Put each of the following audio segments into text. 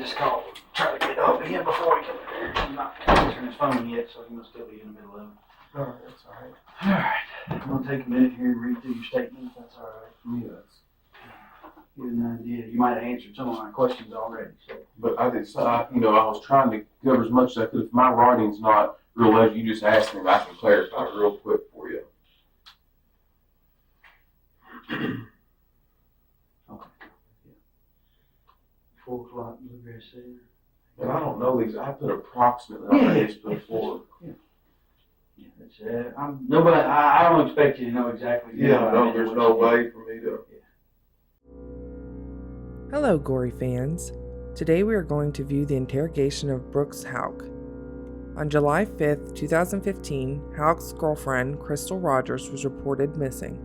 just called. Try to get up to him before he can. He's not answering his phone yet, so he must still be in the middle of it. All right, that's all right. All right. I'm going to take a minute here and read through your statement, if that's all right. Yes. Get an idea. You might have answered some of my questions already. So. But I did, I was trying to cover as much as I could. If my writing's not real legible, you just ask me and I can clarify real quick for you. Okay. 4 o'clock, Bluegrass Center. And I don't know these, I put approximately on this before. Yeah, that's nobody. I don't expect you to know exactly. Yeah, no, there's no way for me to. Hello, gory fans. Today we are going to view the interrogation of Brooks Houck. On July 5th, 2015, Houck's girlfriend, Crystal Rogers, was reported missing.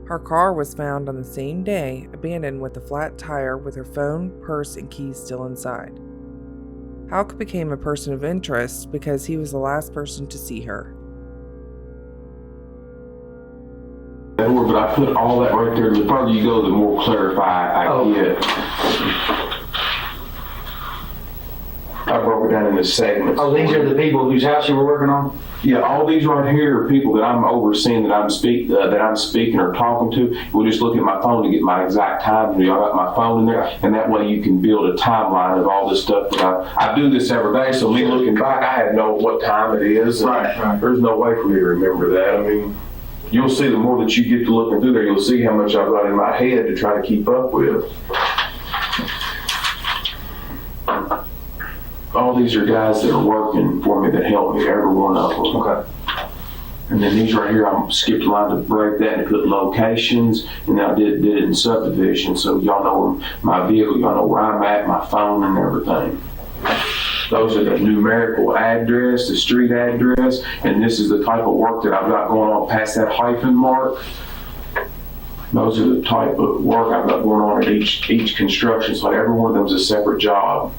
Her car was found on the same day, abandoned with a flat tire with her phone, purse, and keys still inside. Houck became a person of interest because he was the last person to see her. But I put all that right there. The further you go, the more clarified I get. I broke it down into segments. Oh, these are the people whose house you were working on? Yeah, all these right here are people that I'm overseeing, that I'm speaking or talking to. We'll just look at my phone to get my exact time. I got my phone in there, and that way you can build a timeline of all this stuff. That I do this every day, so me looking back, I have know what time it is. Right. There's no way for me to remember that. I mean, you'll see the more that you get to looking through there, you'll see how much I've got in my head to try to keep up with. All these are guys that are working for me that help me, every one of them. Okay. And then these right here, I skipped a line to break that and put locations, and I did it in subdivision, so y'all know my vehicle, y'all know where I'm at, my phone and everything. Those are the numerical address, the street address, and this is the type of work that I've got going on past that hyphen mark. Those are the type of work I've got going on at each construction, so every one of them is a separate job.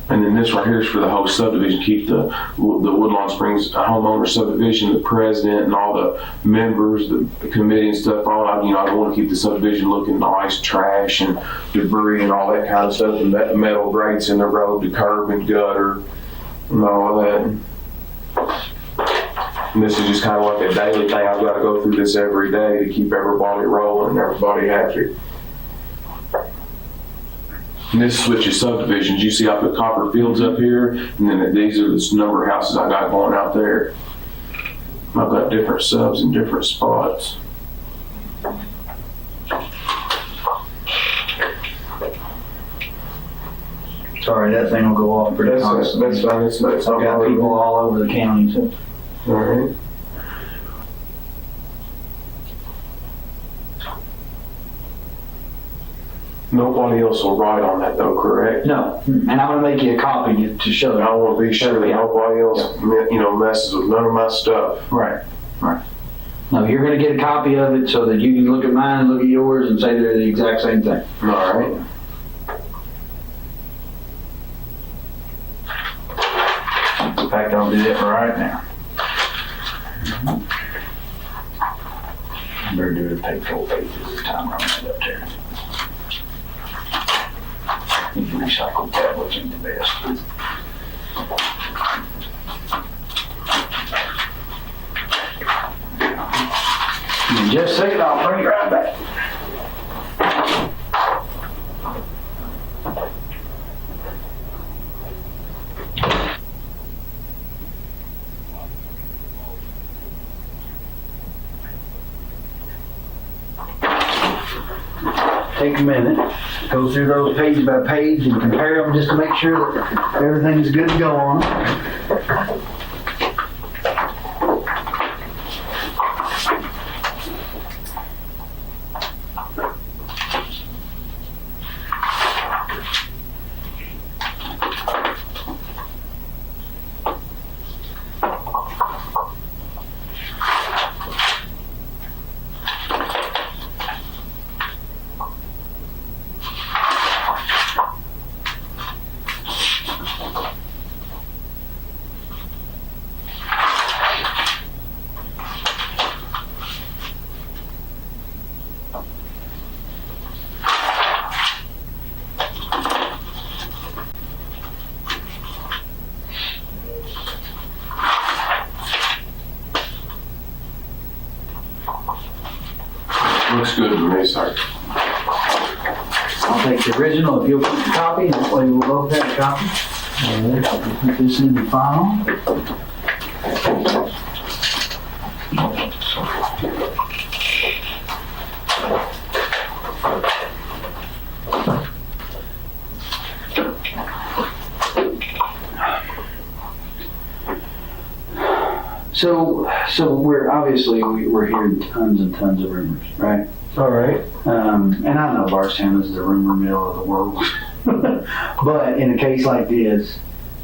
And then this right here is for the whole subdivision, keep the Woodlawn Springs homeowner subdivision, the president and all the members, the committee and stuff on. I want to keep the subdivision looking nice, trash and debris and all that kind of stuff, and metal grates in the road, the curb and gutter and all of that. And this is just kind of like a daily thing. I've got to go through this every day to keep everybody rolling and everybody happy. And this switches subdivisions. You see I put copper fields up here, and then these are the number of houses I got going out there. I've got different subs in different spots. Sorry, that thing will go off pretty constantly. That's fine. That's nice. I've got people all over the county, so. All right. Nobody else will write on that though, correct? No, and I'm gonna make you a copy to show you. I want to be sure that nobody else, messes with none of my stuff. Right. No, you're gonna get a copy of it so that you can look at mine and look at yours and say they're the exact same thing. All right. In fact, I'll do that right now. I better do it at page 4 pages this time around that up there. You can recycle tablets into best. In just a second, I'll bring it right back. Take a minute, go through those page by page and compare them just to make sure that everything's good to go on them. Looks good to me, sir. I'll take the original if you'll keep the copy, and that way we'll both have a copy. All right, I'll put this in the file. So we're hearing tons and tons of rumors, right? All right. And I know Bardstown is the rumor mill of the world, but in a case like this,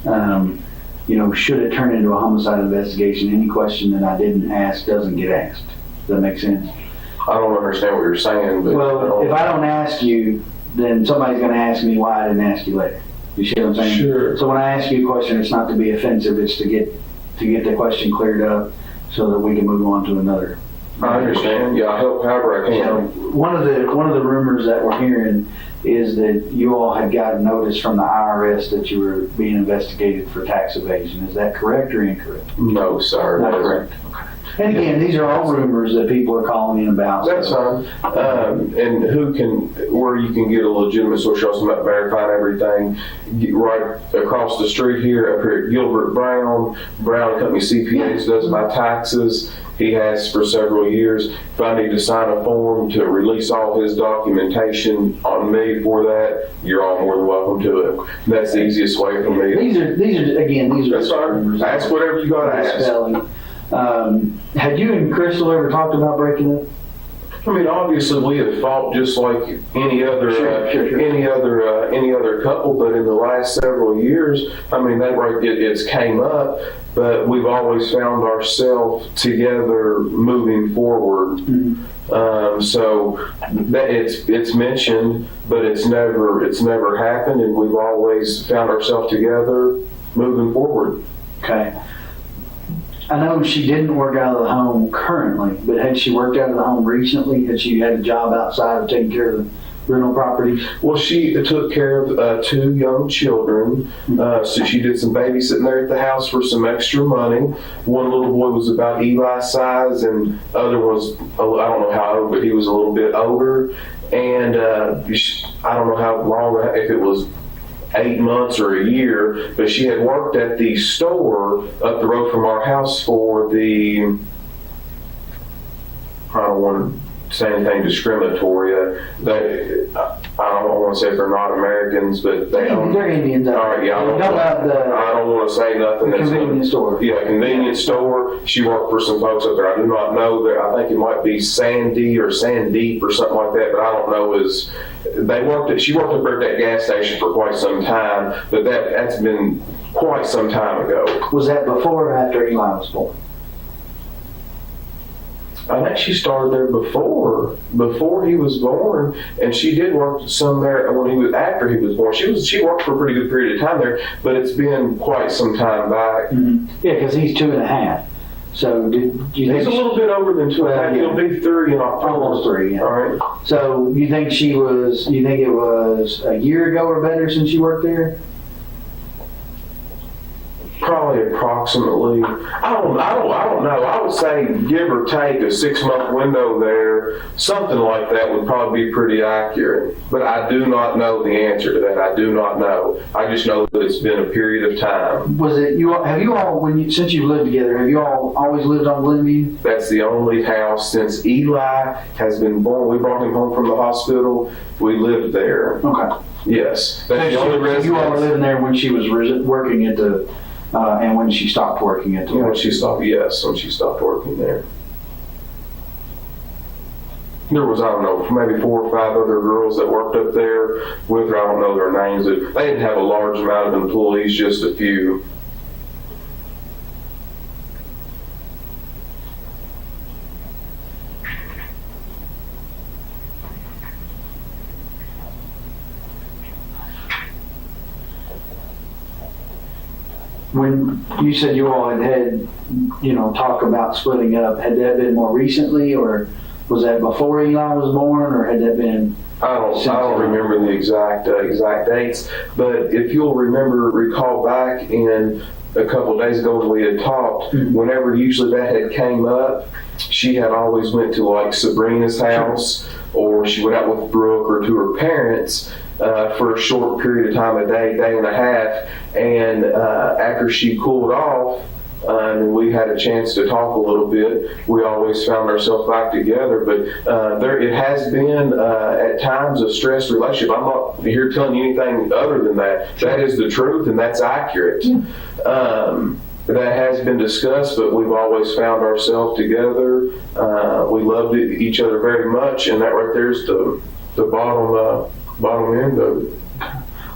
should it turn into a homicide investigation, any question that I didn't ask doesn't get asked. Does that make sense? I don't understand what you're saying, but Well, if I don't ask you, then somebody's going to ask me why I didn't ask you later. You see what I'm saying? Sure. So when I ask you a question, it's not to be offensive, it's to get the question cleared up so that we can move on to another. I understand. Yeah, I help however I So can. one of the rumors that we're hearing is that you all had gotten notice from the IRS that you were being investigated for tax evasion. Is that correct or incorrect? No, sir. Not correct. And again, these are all rumors that people are calling in about. That's fine. And where you can get a legitimate source, you're also verifying everything. Right across the street here, up here at Gilbert Brown Company CPAs does my taxes. He has for several years. If I need to sign a form to release all his documentation on me for that, you're all more than welcome to it. And that's the easiest way for me. These are That's fine. rumors. Ask whatever you got to ask. Spelling. Had you and Crystal ever talked about breaking up? I mean, obviously, we have fought just like any other Sure. any other couple, but in the last several years, I mean, it's came up, but we've always found ourselves together moving forward. Mm-hmm. So that it's mentioned, but it's never happened, and we've always found ourselves together moving forward. Okay. I know she didn't work out of the home currently, but had she worked out of the home recently? Had she had a job outside of taking care of the rental properties? Well, she took care of 2 young children, so she did some babysitting there at the house for some extra money. One little boy was about Eli's size, and other was, I don't know how old, but he was a little bit older. And I don't know how long, if it was 8 months or a year, but she had worked at the store up the road from our house for the, I don't want to say anything discriminatory. I don't want to say they're not Americans, but they own. They're Indians. All right, yeah. I don't want to say nothing. Convenience store. Yeah, convenience store. She worked for some folks up there. I do not know that. I think it might be Sandy or Sandeep or something like that, but I don't know. She worked up there at that gas station for quite some time, but that's been quite some time ago. Was that before or after Eli was born? I think she started there before he was born, and she did work some there after he was born. She worked for a pretty good period of time there, but it's been quite some time back. Mm-hmm. Yeah, because he's 2.5. So He's a little bit over than 2.5. He'll be 3 in October. Almost 3. Yeah. All right. So you think it was a year ago or better since you worked there? Probably approximately. I don't know. I would say give or take a 6-month window there. Something like that would probably be pretty accurate. But I do not know the answer to that. I do not know. I just know that it's been a period of time. Was it since you've lived together? Have you all always lived on Glenview? That's the only house since Eli has been born. We brought him home from the hospital. We lived there. Okay. Yes, that's the only residence. You all were living there when she was working at the. And when she stopped working at the when she stopped working there. There was, I don't know, maybe 4 or 5 other girls that worked up there with her. I don't know their names. They didn't have a large amount of employees, just a few. When you said you all had talk about splitting up, had that been more recently, or was that before Eli was born, or had that been? I don't remember the exact dates, but if you'll recall back in a couple of days ago when we had talked, whenever usually that had came up, she had always went to like Sabrina's house, or she went out with Brooke or to her parents for a short period of time, a day, day and a half. And after she cooled off, and we had a chance to talk a little bit, we always found ourselves back together. But it has been at times a stressed relationship. I'm not here telling you anything other than that. That is the truth, and that's accurate. That has been discussed, but we've always found ourselves together. We loved each other very much, and that right there is the bottom end of it.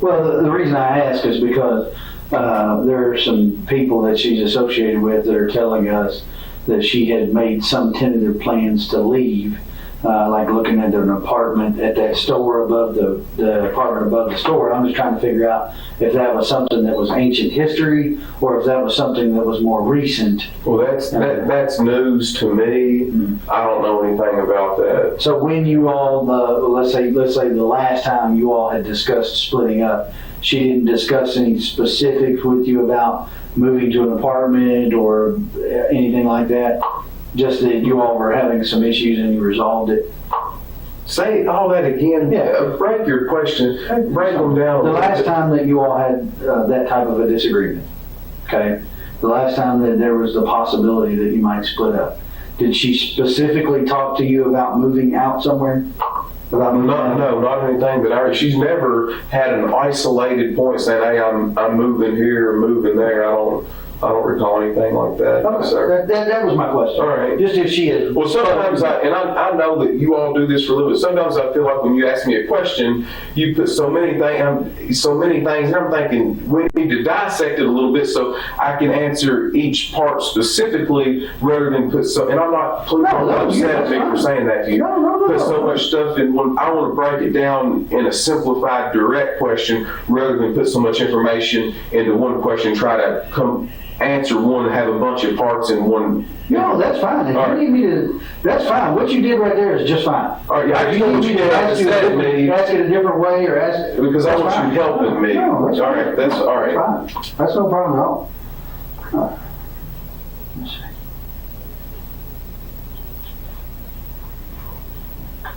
Well, the reason I ask is because there are some people that she's associated with that are telling us that she had made some tentative plans to leave, like looking at an apartment at that store above the apartment above the store. I'm just trying to figure out if that was something that was ancient history or if that was something that was more recent. Well, that's news to me. I don't know anything about that. So when you all, let's say the last time you all had discussed splitting up, she didn't discuss any specifics with you about moving to an apartment or anything like that? Just that you all were having some issues and you resolved it? Say all that again. Yeah. Break your question. Break them down. The last time that you all had that type of a disagreement, okay? The last time that there was the possibility that you might split up, did she specifically talk to you about moving out somewhere? No, not anything that she's never had an isolated point saying, hey, I'm moving here or moving there. I don't recall anything like that. Okay. So, that was my question. all right. Just if she had. Well, sometimes I know that you all do this for a little bit. Sometimes I feel like when you ask me a question, you put so many things, and I'm thinking we need to dissect it a little bit so I can answer each part specifically rather than put so. And I'm not upset at me for saying that to you. No. Put so much stuff in one. I want to break it down in a simplified, direct question rather than put so much information into one question. Try to answer one and have a bunch of parts in one. No, that's fine. If you need me to, that's fine. What you did right there is just fine. All right, yeah, I just want you to ask it a different way or ask it. Because I want you helping me. No, that's all right. That's all right. Fine. That's no problem at all. All right. Let's see.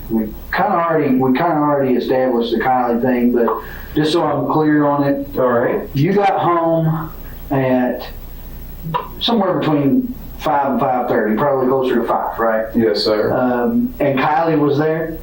We kind of already established the Kylie thing, but just so I'm clear on it. All right. You got home at somewhere between 5 and 5:30, probably closer to 5, right? Yes, sir. And Kylie was there?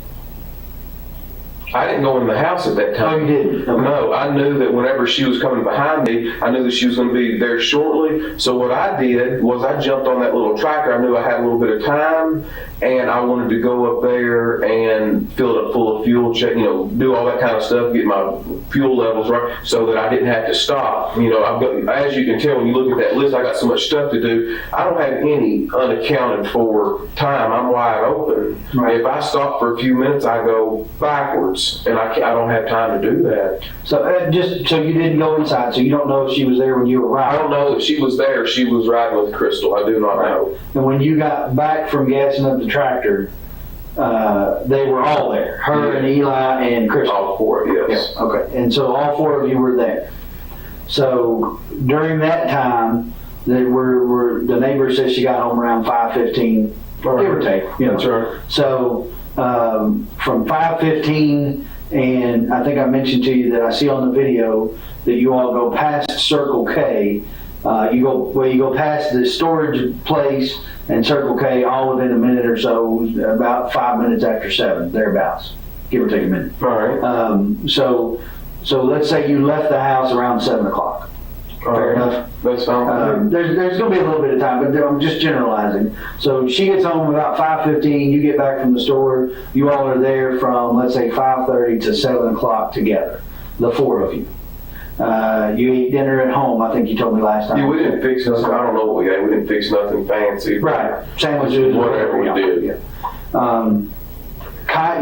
I didn't go in the house at that time. Oh, you didn't? Okay. No, I knew that whenever she was coming behind me, I knew that she was going to be there shortly. So what I did was I jumped on that little tractor. I knew I had a little bit of time, and I wanted to go up there and fill it up full of fuel, check, do all that kind of stuff, get my fuel levels right, so that I didn't have to stop. I've got, as you can tell when you look at that list, I got so much stuff to do. I don't have any unaccounted for time. I'm wide open. Right. If I stop for a few minutes, I go backwards. And I don't have time to do that. So so you didn't go inside, so you don't know if she was there when you arrived? I don't know if she was there. She was riding with Crystal. I do not know. And when you got back from gassing up the tractor, they were all there. Her and Eli and Crystal. All four, yes. Yeah, okay. And so all four of you were there. So during that time, the neighbor says she got home around 5:15, give or take. That's right. So from 5:15, and I think I mentioned to you that I see on the video that you all go past Circle K. You go past the storage place and Circle K all within a minute or so, about 5 minutes after 7, thereabouts, give or take a minute. All right. So let's say you left the house around 7 o'clock. Fair enough. That's fine. There's going to be a little bit of time, but I'm just generalizing. So she gets home about 5:15. You get back from the store. You all are there from, let's say, 5:30 to 7 o'clock together, the four of you. You eat dinner at home, I think you told me last time. Yeah, we didn't fix nothing. I don't know what we ate. We didn't fix nothing fancy. Right. Sandwiches. Whatever we did. Yeah.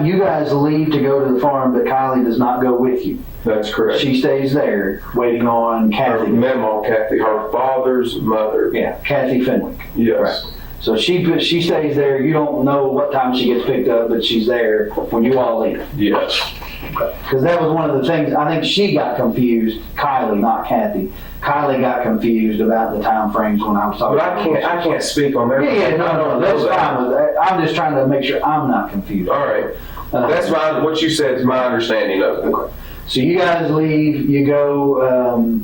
You guys leave to go to the farm, but Kylie does not go with you. That's correct. She stays there waiting on Kathy. Her memo, Kathy, her father's mother. Yeah, Kathy Fenwick. Yes. Right. So she stays there. You don't know what time she gets picked up, but she's there when you all leave. Yes. Because that was one of the things, I think she got confused, Kylie, not Kathy. Kylie got confused about the time frames when I was talking. But I can't speak on their. Yeah, no, that's fine with that. I'm just trying to make sure I'm not confused. All right. That's fine. What you said is my understanding of it. Okay. So you guys leave, you go,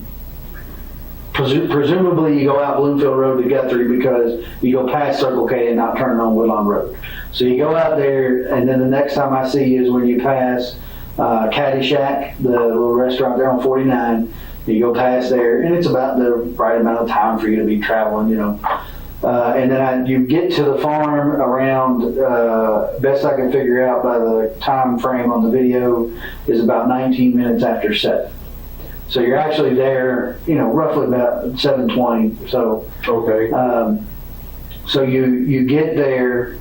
presumably you go out Bloomfield Road to Guthrie because you go past Circle K and not turning on Woodlawn Road. So you go out there, and then the next time I see you is when you pass Caddy Shack, the little restaurant there on 49. You go past there, and it's about the right amount of time for you to be traveling, you know. And then you get to the farm around, best I can figure out by the time frame on the video, is about 19 minutes after 7. So you're actually there, you know, roughly about 7:20. So Okay. so you get there.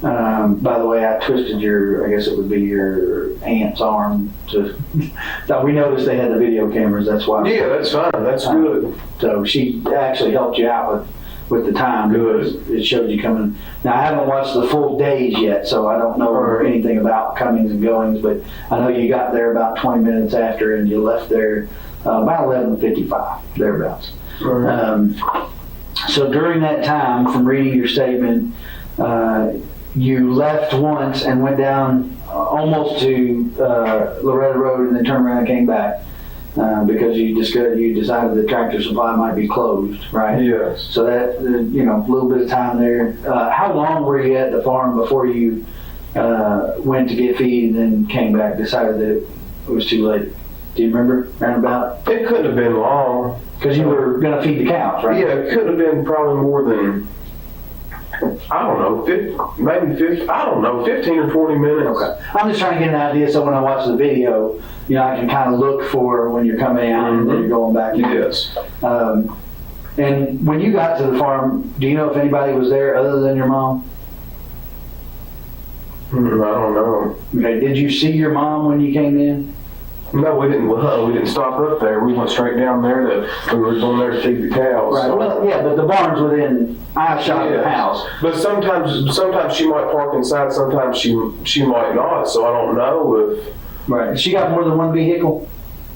By the way, I twisted I guess it would be your aunt's arm. We noticed they had the video cameras. That's why. Yeah, that's fine. That's good. So she actually helped you out with the time because it showed you coming. Now I haven't watched the full days yet, so I don't know anything about comings and goings. But I know you got there about 20 minutes after, and you left there about 11:55 thereabouts. So during that time, from reading your statement, you left once and went down almost to Loretta Road and then turned around and came back because you decided the Tractor Supply might be closed, right? Yes. So that, you know, a little bit of time there. How long were you at the farm before you went to get feed and then came back, decided that it was too late? Do you remember, roundabout? It couldn't have been long. Because you were going to feed the cows, right? Yeah, it could have been probably more than, I don't know, 15 or 20 minutes. Okay. I'm just trying to get an idea so when I watch the video, you know, I can kind of look for when you're coming out and then you're going back. Yes. And when you got to the farm, do you know if anybody was there other than your mom? I don't know. Okay. Did you see your mom when you came in? No, we didn't. We didn't stop up there. We went straight down there. We were going there to feed the cows. Right. So. Well, yeah, but the barn's within eyeshot of the house. But sometimes she might park inside. Sometimes she might not. So I don't know if. Right. She got more than one vehicle.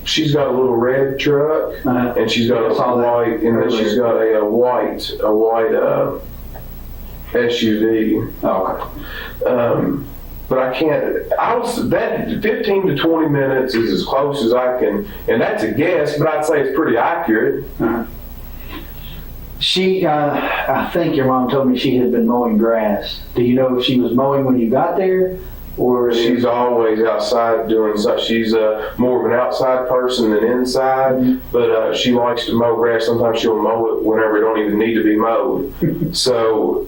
She's got a little red truck, and she's got a white, and then she's got a white SUV. Okay. But I can't, that 15 to 20 minutes is as close as I can, and that's a guess, but I'd say it's pretty accurate. She, I think your mom told me she had been mowing grass. Do you know if she was mowing when you got there? Or she's always outside doing stuff. She's more of an outside person than inside, but she likes to mow grass. Sometimes she'll mow it whenever it don't even need to be mowed. So,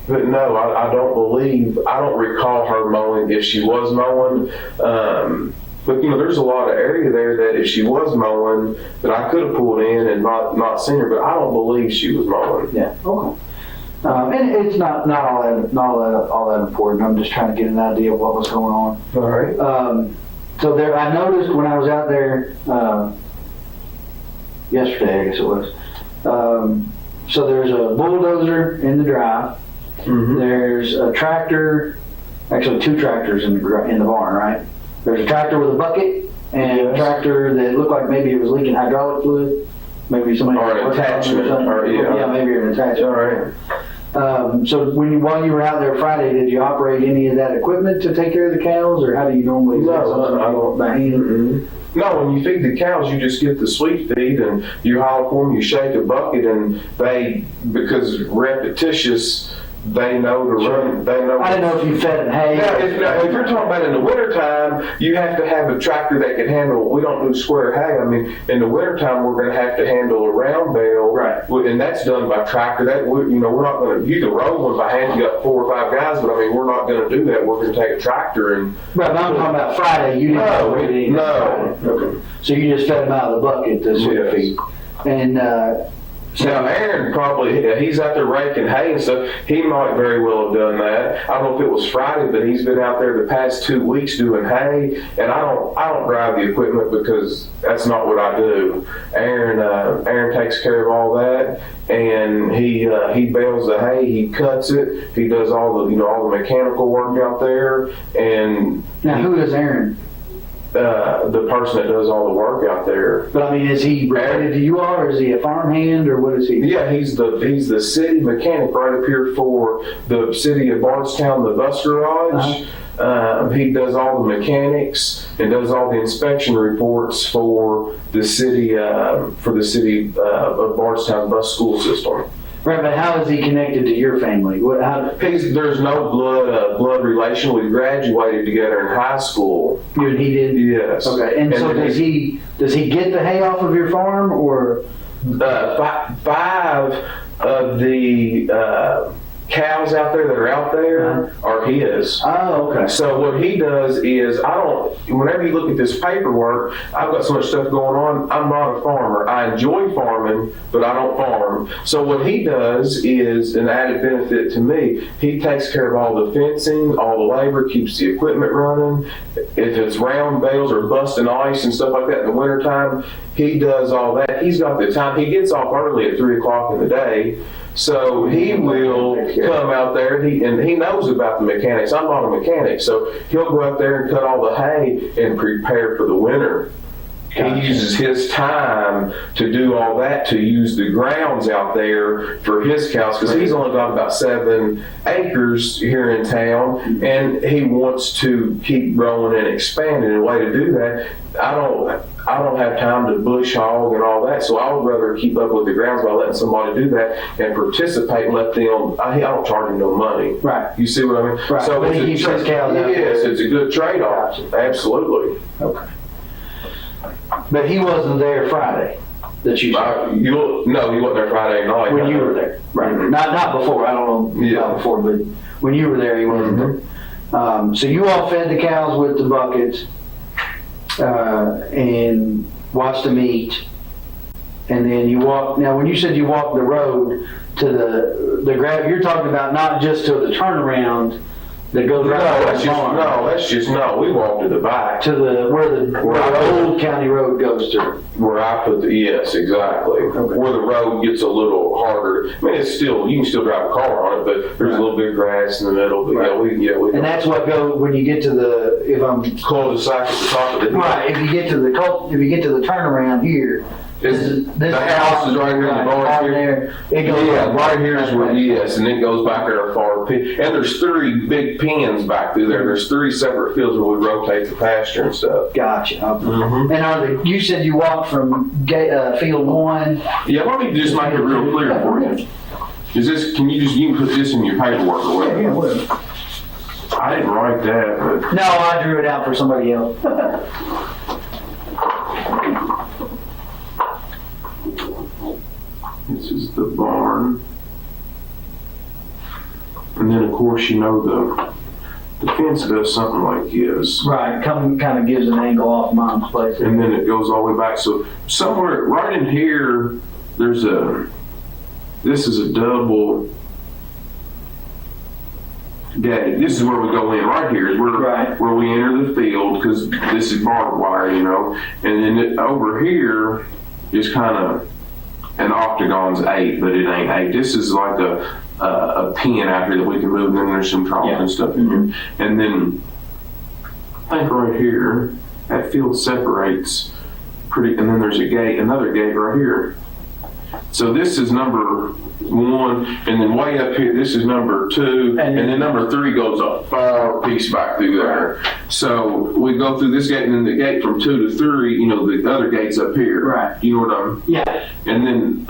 but no, I don't recall her mowing if she was mowing. But you know, there's a lot of area there that if she was mowing, that I could have pulled in and not seen her. But I don't believe she was mowing. Yeah. Okay. And it's not all that important. I'm just trying to get an idea of what was going on. All right. So there, I noticed when I was out there yesterday, I guess it was. So there's a bulldozer in the drive. Mm-hmm. There's a tractor, actually two tractors in the barn, right? There's a tractor with a bucket and a tractor that looked like maybe it was leaking hydraulic fluid. Maybe somebody or an attachment. Yeah, maybe an attachment. All right. So while you were out there Friday, did you operate any of that equipment to take care of the cows, or how do you normally? No, I don't. By hand? Mm-hmm. No, when you feed the cows, you just get the sweet feed and you holler for them, you shake a bucket, and they, because repetitious, they know to run. They know. I didn't know if you fed them hay. Now, if you're talking about in the wintertime, you have to have a tractor that can handle. We don't do square hay. I mean, in the wintertime, we're going to have to handle a round bale, right? And that's done by tractor. We're not going to. You can roll one by hand. You got 4 or 5 guys, but I mean, we're not going to do that. We're going to take a tractor and. Right, but I'm talking about Friday. You didn't. No. Okay. So you just fed them out of the bucket, the sweet feed, and. Now, Aaron he's out there raking hay and stuff. He might very well have done that. I don't know if it was Friday, but he's been out there the past 2 weeks doing hay. And I don't drive the equipment because that's not what I do. Aaron takes care of all that, and he bales the hay, he cuts it, he does all the mechanical work out there. And now, who is Aaron? the person that does all the work out there. But I mean, is he related to you all, or is he a farmhand, or what is he? Yeah, he's the city mechanic right up here for the city of Bardstown, the bus garage. He does all the mechanics and does all the inspection reports for the city of Bardstown bus school system. Right, but how is he connected to your family? There's no blood relation. We graduated together in high school. You and he did? Yes. Okay, and so does he get the hay off of your farm, or? 5 of the cows out there that are out there are his. Oh, okay. So what he does is, whenever you look at this paperwork, I've got so much stuff going on, I'm not a farmer. I enjoy farming, but I don't farm. So what he does is an added benefit to me. He takes care of all the fencing, all the labor, keeps the equipment running. If it's round bales or busting ice and stuff like that in the wintertime, he does all that. He's got the time. He gets off early at 3 o'clock in the day. So he will come out there, and he knows about the mechanics. I'm not a mechanic, so he'll go out there and cut all the hay and prepare for the winter. He uses his time to do all that, to use the grounds out there for his cows, because he's only got about 7 acres here in town, and he wants to keep growing and expanding. And a way to do that, I don't have time to bush hog and all that, so I would rather keep up with the grounds by letting somebody do that and participate and let them. I don't charge them no money. Right. You see what I mean? Right. So But he keeps his cows out there. yes, it's a good trade-off. Gotcha. Absolutely. Okay. But he wasn't there Friday that you saw? No, he wasn't there Friday night. When you were there? Right. Not before. I don't know about before, but when you were there, he wasn't there. So you all fed the cows with the buckets and watched them eat. And then you walked. Now, when you said you walked the road to the grab, you're talking about not just to the turnaround that goes right to the barn. We walked to the back. To where the old county road goes through. Where I put yes, exactly. Okay. Where the road gets a little harder. I mean, you can still drive a car on it, but there's a little bit of grass in the middle. But we. And that's what goes when you get to the cul-de-sac at the top of the right. If you get to the turnaround here. The house is right here in the barn here. Right here is where, and then it goes back there a far pin. And there's 3 big pins back through there. There's 3 separate fields where we rotate the pasture and stuff. Gotcha. And you said you walked from field 1? Yeah, let me just make it real clear for you. You can put this in your paperwork or whatever. Yeah, whatever. I didn't write that, but. No, I drew it out for somebody else. This is the barn. And then, of course, the fence does something like this. Right, kind of gives an angle off Mom's place. And then it goes all the way back. So somewhere right in here, this is a double gate. This is where we go in right here, is where we enter the field, because this is barbed wire, And then over here is kind of an octagon's 8, but it ain't 8. This is like a pin out here that we can move, and then there's some trough and stuff in here. And then I think right here, that field separates and then there's another gate right here. So this is number 1, and then way up here, this is number 2, and then number 3 goes a far piece back through there. So we go through this gate, and then the gate from 2 to 3, the other gate's up here. Right. You know what I'm? Yeah. And then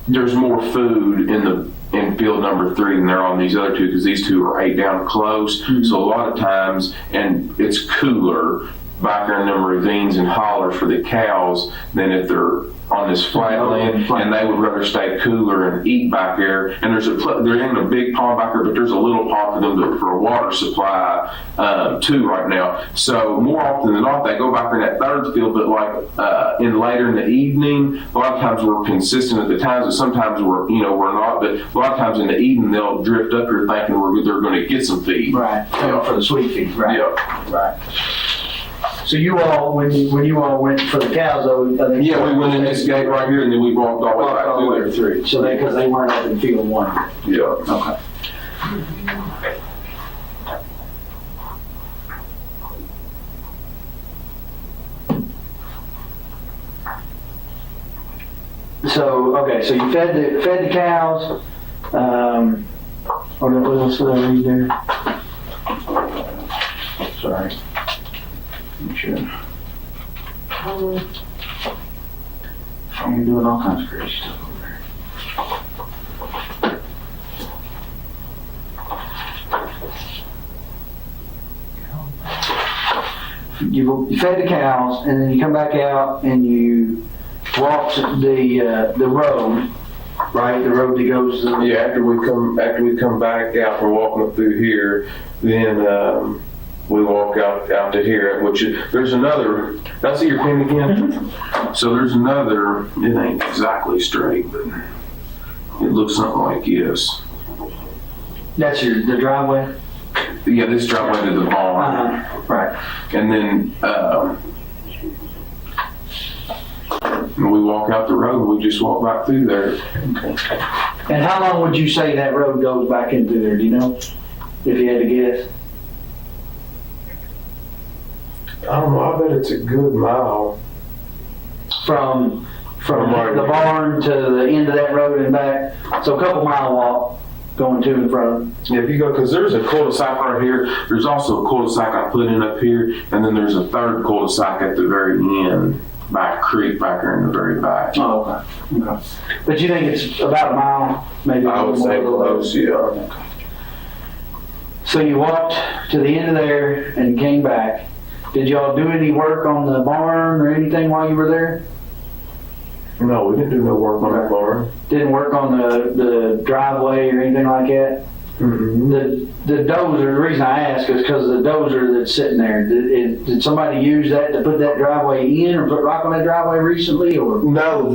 there's more food in field number 3 than there are on these other 2, because these 2 are 8 down close. Mm-hmm. So a lot of times, and it's cooler back there in them ravines and hollers for the cows than if they're on this flat land, and they would rather stay cooler and eat back there. And there ain't a big pond back there, but there's a little pond for them for a water supply too right now. So more often than not, they go back there in that 3rd field, but later in the evening, a lot of times we're consistent at the times, but sometimes we're not. But a lot of times in the evening, they'll drift up here thinking they're going to get some feed. Right. For the sweet feed. Right. Yeah. Right. So you all, when you all went for the cows, though, I think. Yeah, we went in this gate right here, and then we walked all the way back through there. So because they weren't up in field 1. Yeah. Okay. okay, so you fed the cows. What else did I read there? Sorry. Make sure. I'm doing all kinds of crazy stuff over there. You fed the cows, and then you come back out and you walk the road, right? The road that goes. Yeah, after we come back out, we're walking up through here, then we walk out to here, which there's another. Did I see your pin again? Mm-hmm. So there's another. It ain't exactly straight, but it looks something like this. That's the driveway. Yeah, this driveway to the barn. Right. And then we walk out the road. We just walk right through there. Okay. And how long would you say that road goes back into there? Do you know? If you had to guess. I don't know. I bet it's a good mile. From the barn to the end of that road and back. So a couple mile walk going to and from. Yeah, if you go, because there's a cul-de-sac right here. There's also a cul-de-sac I put in up here, and then there's a third cul-de-sac at the very end by a creek back here in the very back. Oh, okay. But you think it's about a mile, maybe? I would say close, yeah. Okay. So you walked to the end of there and came back. Did y'all do any work on the barn or anything while you were there? No, we didn't do no work on that barn. Didn't work on the driveway or anything like that? Mm-hmm. The dozer, the reason I ask is because the dozer that's sitting there, did somebody use that to put that driveway in or put rock on that driveway recently? Or No,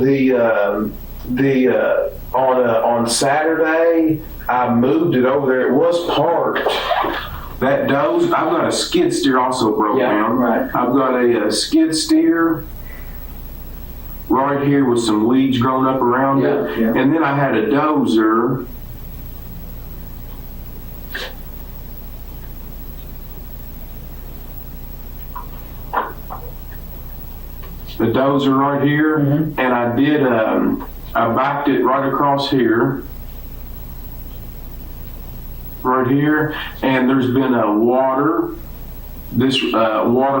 on Saturday, I moved it over there. It was parked. That dozer, I've got a skid steer also broke down. Right. I've got a skid steer right here with some weeds growing up around it. Yeah. And then I had a dozer. The dozer right here. Mm-hmm. And I did, I backed it right across here. Right here. And there's been water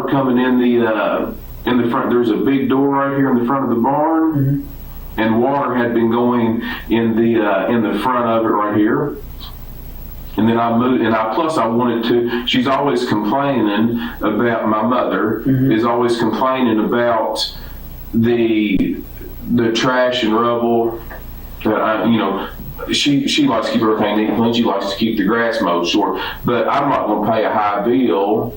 coming in the front. There's a big door right here in the front of the barn, mm-hmm. and water had been going in the front of it right here. And then I moved, and I wanted to. She's always complaining about my mother. Mm-hmm. Is always complaining about the trash and rubble that She likes to keep everything neat and clean. She likes to keep the grass mowed short. But I'm not going to pay a high bill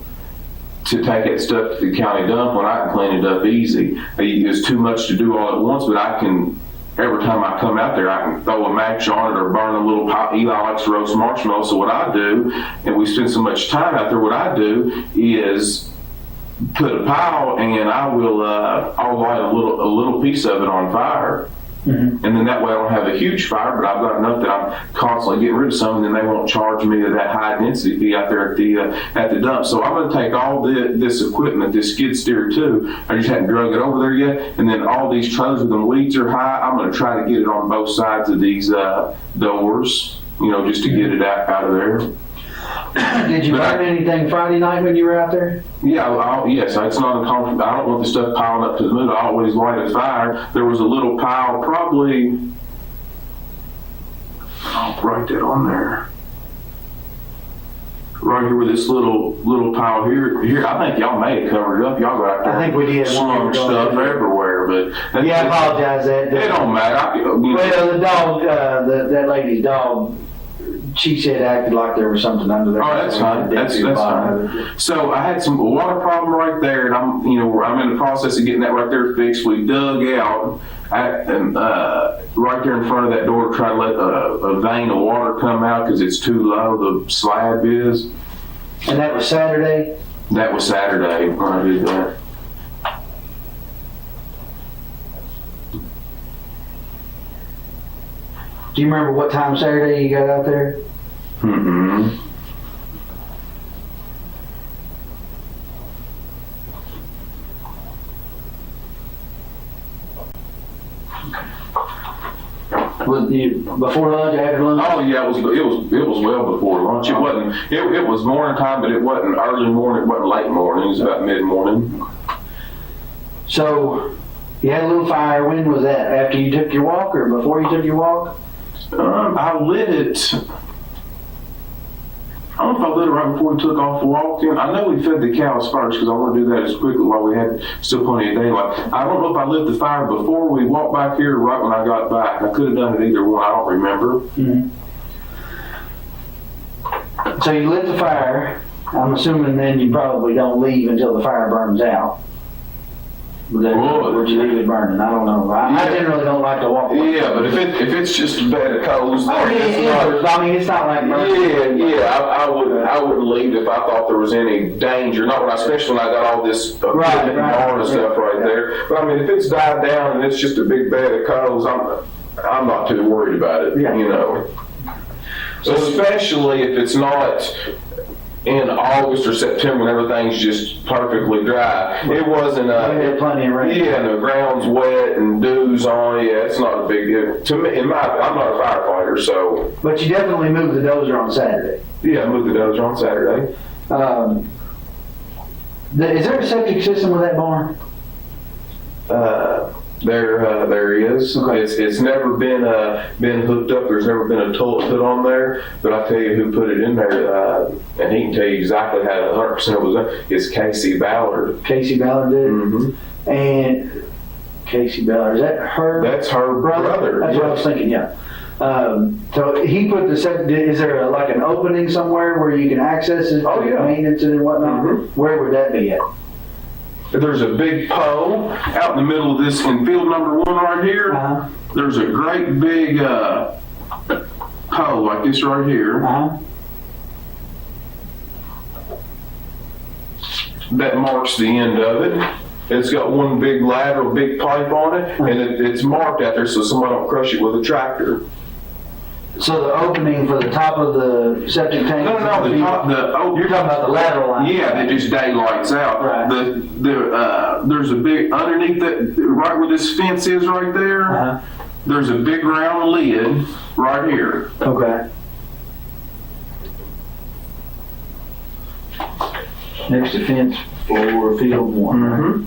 to take that stuff to the county dump when I can clean it up easy. It's too much to do all at once, but I can, every time I come out there, I can throw a match on it or burn a little pile. Eli likes to roast marshmallows, so what I do, and we spend so much time out there, what I do is put a pile and I'll light a little piece of it on fire. Mm-hmm. And then that way I don't have a huge fire, but I've got enough that I'm constantly getting rid of some, and then they won't charge me that high density fee out there at the dump. So I'm going to take all this equipment, this skid steer too. I just haven't drug it over there yet. And then all these trailers with them weeds are high. I'm going to try to get it on both sides of these doors, just to get it out of there. Did you find anything Friday night when you were out there? Yeah, yes. It's not uncomfortable. I don't want the stuff piling up to the moon. I always light a fire. There was a little pile, probably. I'll write that on there. Right here with this little pile here. I think y'all may have covered it up. Y'all got out there. I think we did. Slung stuff everywhere, but I apologize. It don't matter. Well, the dog, that lady's dog. She said it acted like there was something under there. Oh, that's fine. That's fine. So I had some water problem right there, and I'm in the process of getting that right there fixed. We dug out right there in front of that door to try to let a vein of water come out because it's too low. The slab is. And that was Saturday. That was Saturday when I did that. Do you remember what time Saturday you got out there? Mm-hmm. before lunch, after lunch? Oh yeah, it was well before lunch. It wasn't. It was morning time, but it wasn't early morning. It wasn't late morning. It was about mid morning. So you had a little fire. When was that? After you took your walk or before you took your walk? I lit it. I don't know if I lit it right before we took off walking. I know we fed the cows first because I want to do that as quickly while we had still plenty of daylight. I don't know if I lit the fire before we walked back here or right when I got back. I could have done it either one. I don't remember. Mm-hmm. So you lit the fire. I'm assuming then you probably don't leave until the fire burns out. Would you leave it burning? I don't know. I generally don't like to walk away. Yeah, but if it's just a bed of coals, I mean, it's not like burning. I wouldn't leave if I thought there was any danger. Not when especially when I got all this equipment and stuff right there. But I mean, if it's died down and it's just a big bed of coals, I'm not too worried about it. Yeah. You know, especially if it's not in August or September when everything's just perfectly dry. It wasn't. We had plenty of rain. Yeah, and the ground's wet and dew's on. Yeah, it's not a big deal. To me, I'm not a firefighter, so. But you definitely moved the dozer on Saturday. Yeah, I moved the dozer on Saturday. Is there a septic system with that barn? There is. Okay. It's never been hooked up. There's never been a toilet put on there. But I tell you who put it in there, and he can tell you exactly how 100% it was done. It's Casey Ballard. Casey Ballard did. Mm-hmm. And Casey Ballard, is that her? That's her brother. That's what I was thinking. Yeah. So he put the septic. Is there like an opening somewhere where you can access it? Oh yeah. Maintenance and whatnot. Mm-hmm. Where would that be at? There's a big pole out in the middle of this in field number 1 right here. Uh-huh. There's a great big pole like this right here Uh-huh. that marks the end of it. It's got one big lateral, big pipe on it, and it's marked out there so somebody don't crush it with a tractor. So the opening for the top of the septic tank? No, the top, You're talking about the lateral line? Yeah, that just daylights out. Right. There's a big, underneath that, right where this fence is right there, Uh-huh. there's a big round lid right here. Okay. Next to fence for field 1, right? Mm-hmm.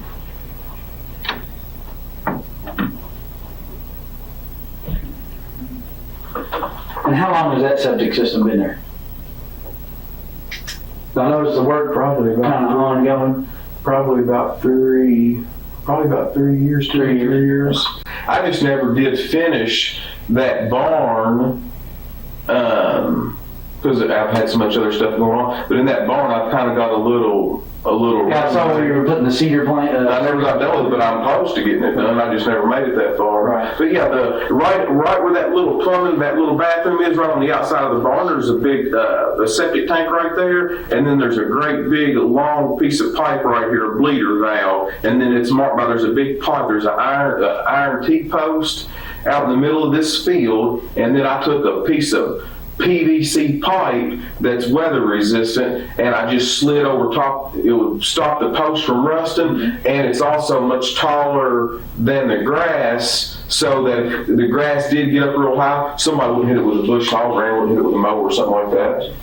And how long has that septic system been there? I noticed the work Probably kind of ongoing. Probably about 3 years, 3 years. I just never did finish that barn, because I've had so much other stuff going on. But in that barn, I've kind of got a little. Yeah, I saw where you were putting the cedar plant. I never got done with it, but I'm close to getting it done. I just never made it that far. Right. But yeah, right where that little plumbing, that little bathroom is, right on the outside of the barn, there's a big a septic tank right there, and then there's a great big long piece of pipe right here, a bleeder valve, and then it's marked by there's a big pipe. There's an iron T-post out in the middle of this field, and then I took a piece of PVC pipe that's weather resistant, and I just slid over top. It would stop the post from rusting, and it's also much taller than the grass, so that if the grass did get up real high, somebody wouldn't hit it with a bush hog, or wouldn't hit it with a mower or something like that.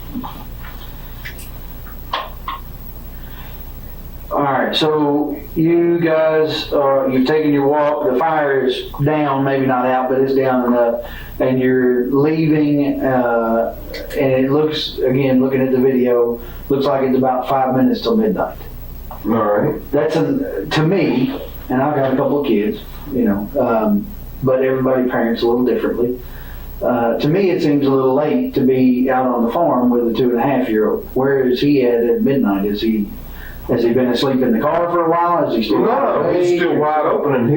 All right, so you guys, you've taken your walk. The fire is down, maybe not out, but it's down enough, and you're leaving. And it looks, again, looking at the video, looks like it's about 5 minutes till midnight. All right. That's to me, and I've got a couple of kids, but everybody parents a little differently. To me, it seems a little late to be out on the farm with a 2.5-year-old. Where is he at midnight? Has he been asleep in the car for a while? Is he still No, he's still wide open, and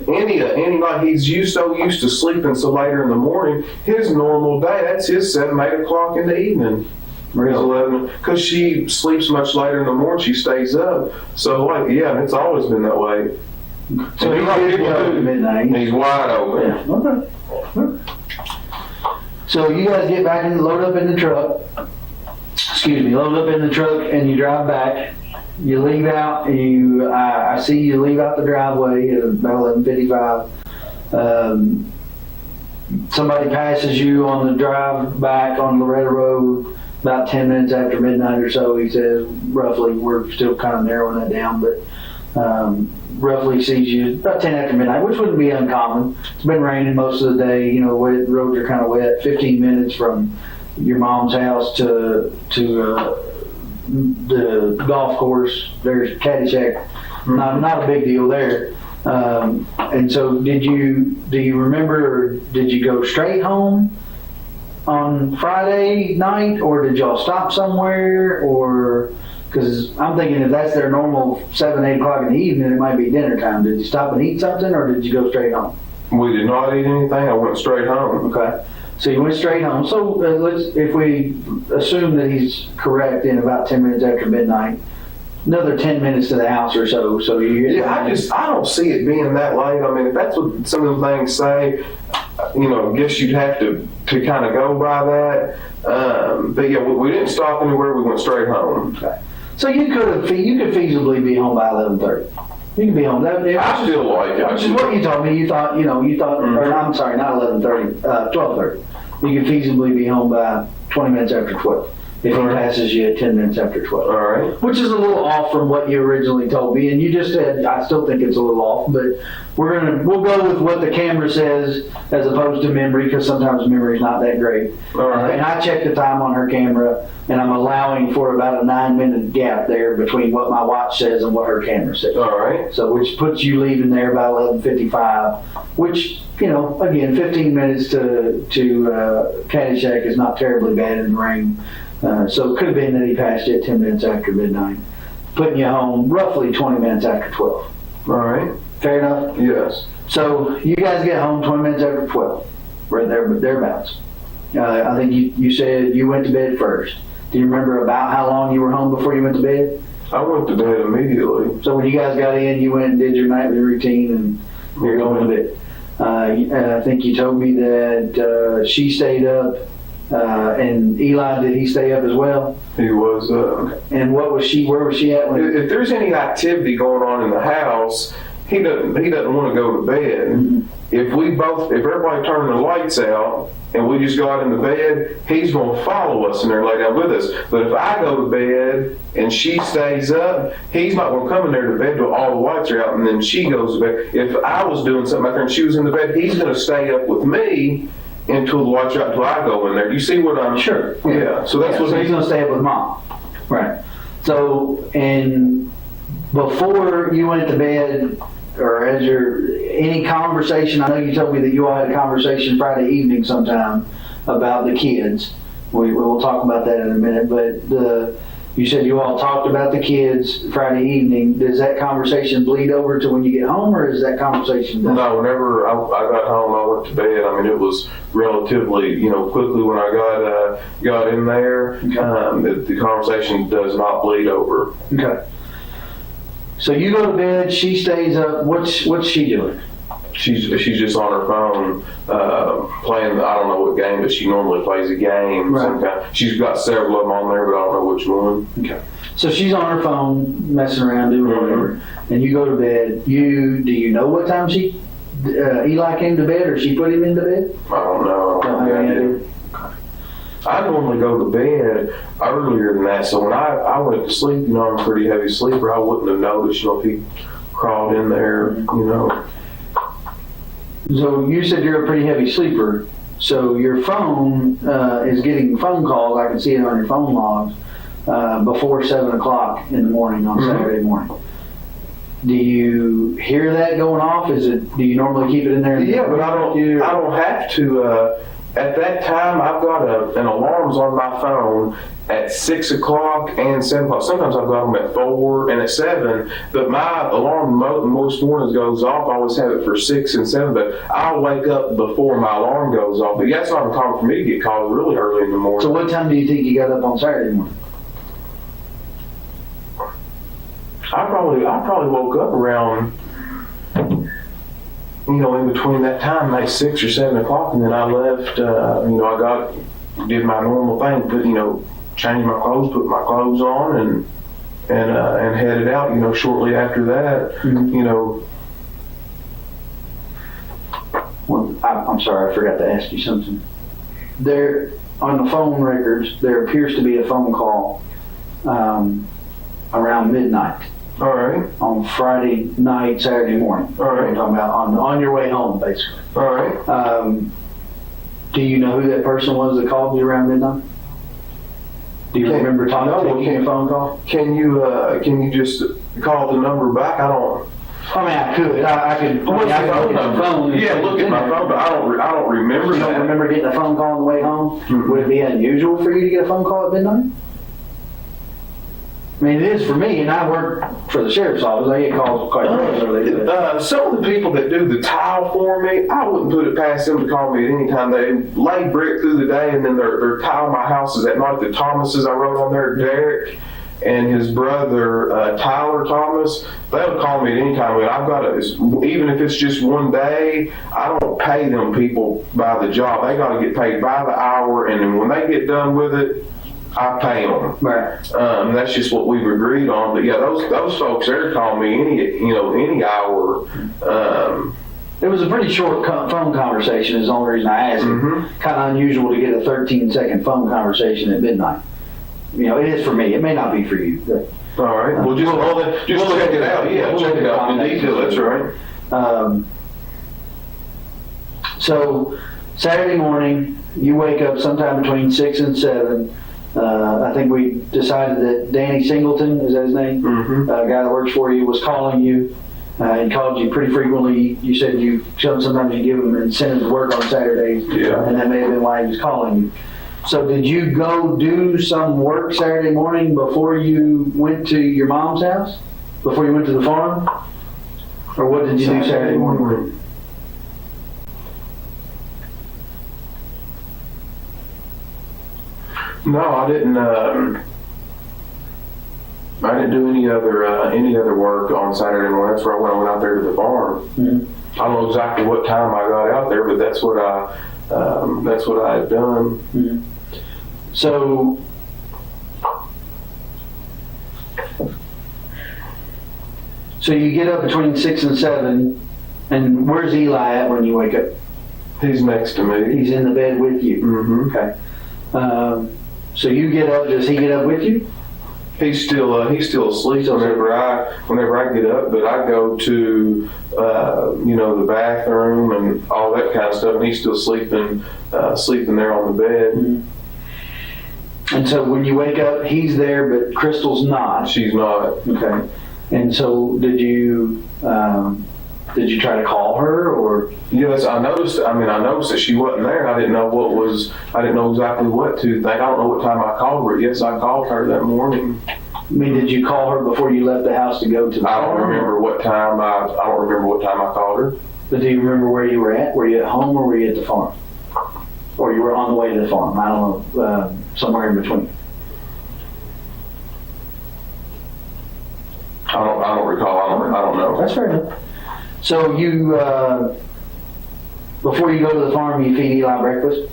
any night he's so used to sleeping so later in the morning. His normal day, that's his 7, 8 o'clock in the evening. Really? 11, because she sleeps much later in the morning. She stays up, so it's always been that way. So he's wide open at midnight. He's wide open. Yeah. Okay. So you guys get back and load up in the truck. Load up in the truck and you drive back. You leave out. I see you leave out the driveway at about 11:55. somebody passes you on the drive back on Loretta Road about 10 minutes after midnight or so, he says, roughly, we're still kind of narrowing that down, but roughly sees you about 10 after midnight, which wouldn't be uncommon. It's been raining most of the day, the roads are kind of wet, 15 minutes from your mom's house to the golf course. There's Caddyshack, not a big deal there. And so do you remember, or did you go straight home on Friday night, or did y'all stop somewhere? Or, because I'm thinking if that's their normal 7, 8 o'clock in the evening, it might be dinner time. Did you stop and eat something, or did you go straight home? We did not eat anything. I went straight home. Okay. So you went straight home. So if we assume that he's correct in about 10 minutes after midnight, another 10 minutes to the house or so. So I don't see it being that late. I mean, if that's what some of the things say, I guess you'd have to kind of go by that. But yeah, we didn't stop anywhere. We went straight home. Okay. So you could feasibly be home by 11:30. You can be home. I feel like it. Which is what you told me. You thought, or I'm sorry, not 11:30, 12:30. You could feasibly be home by 20 minutes after 12. If he passes you at 10 minutes after 12. All right. Which is a little off from what you originally told me, and you just said, I still think it's a little off, but we'll go with what the camera says as opposed to memory, because sometimes memory's not that great. All right. And I checked the time on her camera, and I'm allowing for about a 9-minute gap there between what my watch says and what her camera says. All right. So which puts you leaving there by 11:55, which, again, 15 minutes to Caddyshack is not terribly bad in the rain. So it could have been that he passed you at 10 minutes after midnight, putting you home roughly 20 minutes after 12. All right. Fair enough? Yes. So you guys get home 20 minutes after 12, right there, thereabouts. I think you said you went to bed first. Do you remember about how long you were home before you went to bed? I went to bed immediately. So when you guys got in, you went and did your nightly routine, and you're going to bed. I think you told me that she stayed up. And Eli, did he stay up as well? He was. And where was she at? If there's any activity going on in the house, he doesn't want to go to bed. Mm-hmm. If everybody turned the lights out and we just got into bed, he's going to follow us in there and lay down with us. But if I go to bed and she stays up, he's not going to come in there to bed till all the lights are out and then she goes to bed. If I was doing something out there and she was in the bed, he's going to stay up with me until the lights are out until I go in there. You see what I'm... Sure. Yeah. So that's what he's going to stay up with Mom. Right. So, and before you went to bed, or as any conversation, I know you told me that you all had a conversation Friday evening sometime about the kids. We'll talk about that in a minute, but you said you all talked about the kids Friday evening. Does that conversation bleed over to when you get home, or is that conversation done? No, whenever I got home, I went to bed. I mean, it was relatively, quickly when I got in there. Okay. The conversation does not bleed over. Okay. So you go to bed, she stays up. What's she doing? She's just on her phone playing. I don't know what game, but she normally plays a game. Right. She's got several of them on there, but I don't know which one. Okay. So she's on her phone messing around doing whatever, and you go to bed. Do you know what time Eli came to bed, or she put him into bed? I don't know. I normally go to bed earlier than that, so when I went to sleep, I'm a pretty heavy sleeper. I wouldn't have noticed, if he crawled in there, So you said you're a pretty heavy sleeper. So your phone is getting phone calls. I can see it on your phone logs before 7 o'clock in the morning on Saturday morning. Do you hear that going off? Do you normally keep it in there? Yeah, but I don't have to. At that time, I've got an alarms on my phone at 6 o'clock and 7 o'clock. Sometimes I've got them at 4 and at 7, but my alarm most mornings goes off. I always have it for 6 and 7, but I'll wake up before my alarm goes off. But that's not uncommon for me to get called really early in the morning. So what time do you think you got up on Saturday morning? I probably woke up around, in between that time, like 6 or 7 o'clock, and then I left. I did my normal thing, changed my clothes, put my clothes on, and headed out. Shortly after that, Well, I'm sorry, I forgot to ask you something. There, on the phone records, there appears to be a phone call around midnight All right, on Friday night, Saturday morning. All right. I'm talking about on your way home, basically. all right. Do you know who that person was that called you around midnight? Do you remember taking a phone call? Can you just call the number back? I don't. I mean, I could. I could. What's I the could phone look at number? your phone. Yeah, look at my phone, but I don't remember You don't that. remember getting a phone call on the way home? Mhm. Would it be unusual for you to get a phone call at midnight? I mean, it is for me, and I work for the sheriff's office. I get calls quite regularly. Some of the people that do the tile for me, I wouldn't put it past them to call me at any time. They lay brick through the day, and then they're tiling my houses at night. The Thomases I wrote on there, Derek and his brother Tyler Thomas, they'll call me at any time. I've got even if it's just one day, I don't pay them people by the job. They got to get paid by the hour, and then when they get done with it, I pay them. Right. That's just what we've agreed on. But yeah, those folks there call me any hour. It was a pretty short phone conversation is the only reason I asked. Mhm. Kind of unusual to get a 13-second phone conversation at midnight. You know, it is for me. It may not be for you. But, All right. Well, just check it out. Yeah, check it out in detail. That's right. So Saturday morning, you wake up sometime between 6 and 7. I think we decided that Danny Singleton, is that his name? Mm-hmm. A guy that works for you, was calling you. He called you pretty frequently. You said sometimes you give him incentive to work on Saturdays. Yeah. And that may have been why he was calling you. So did you go do some work Saturday morning before you went to your mom's house? Before you went to the farm? Or what did you do Saturday morning? No, I didn't. I didn't do any other work on Saturday morning. That's where I went out there to the farm. Mm-hmm. I don't know exactly what time I got out there, but that's what I had done. Mm-hmm. So you get up between 6 and 7, and where's Eli at when you wake up? He's next to me. He's in the bed with you. Mm-hmm. Okay. So you get up. Does he get up with you? He's still asleep whenever I get up, but I go to the bathroom and all that kind of stuff, and he's still sleeping there on the bed. Mm-hmm. And so when you wake up, he's there, but Crystal's not. She's not. Okay. And so did you try to call her, or? Yes, I noticed that she wasn't there. I didn't know exactly what to think. I don't know what time I called her. Yes, I called her that morning. I mean, did you call her before you left the house to go to the farm? I don't remember what time I called her. But do you remember where you were at? Were you at home or were you at the farm? Or you were on the way to the farm? I don't know, somewhere in between. I don't recall. I don't know. That's fair enough. So you, before you go to the farm, you feed Eli breakfast?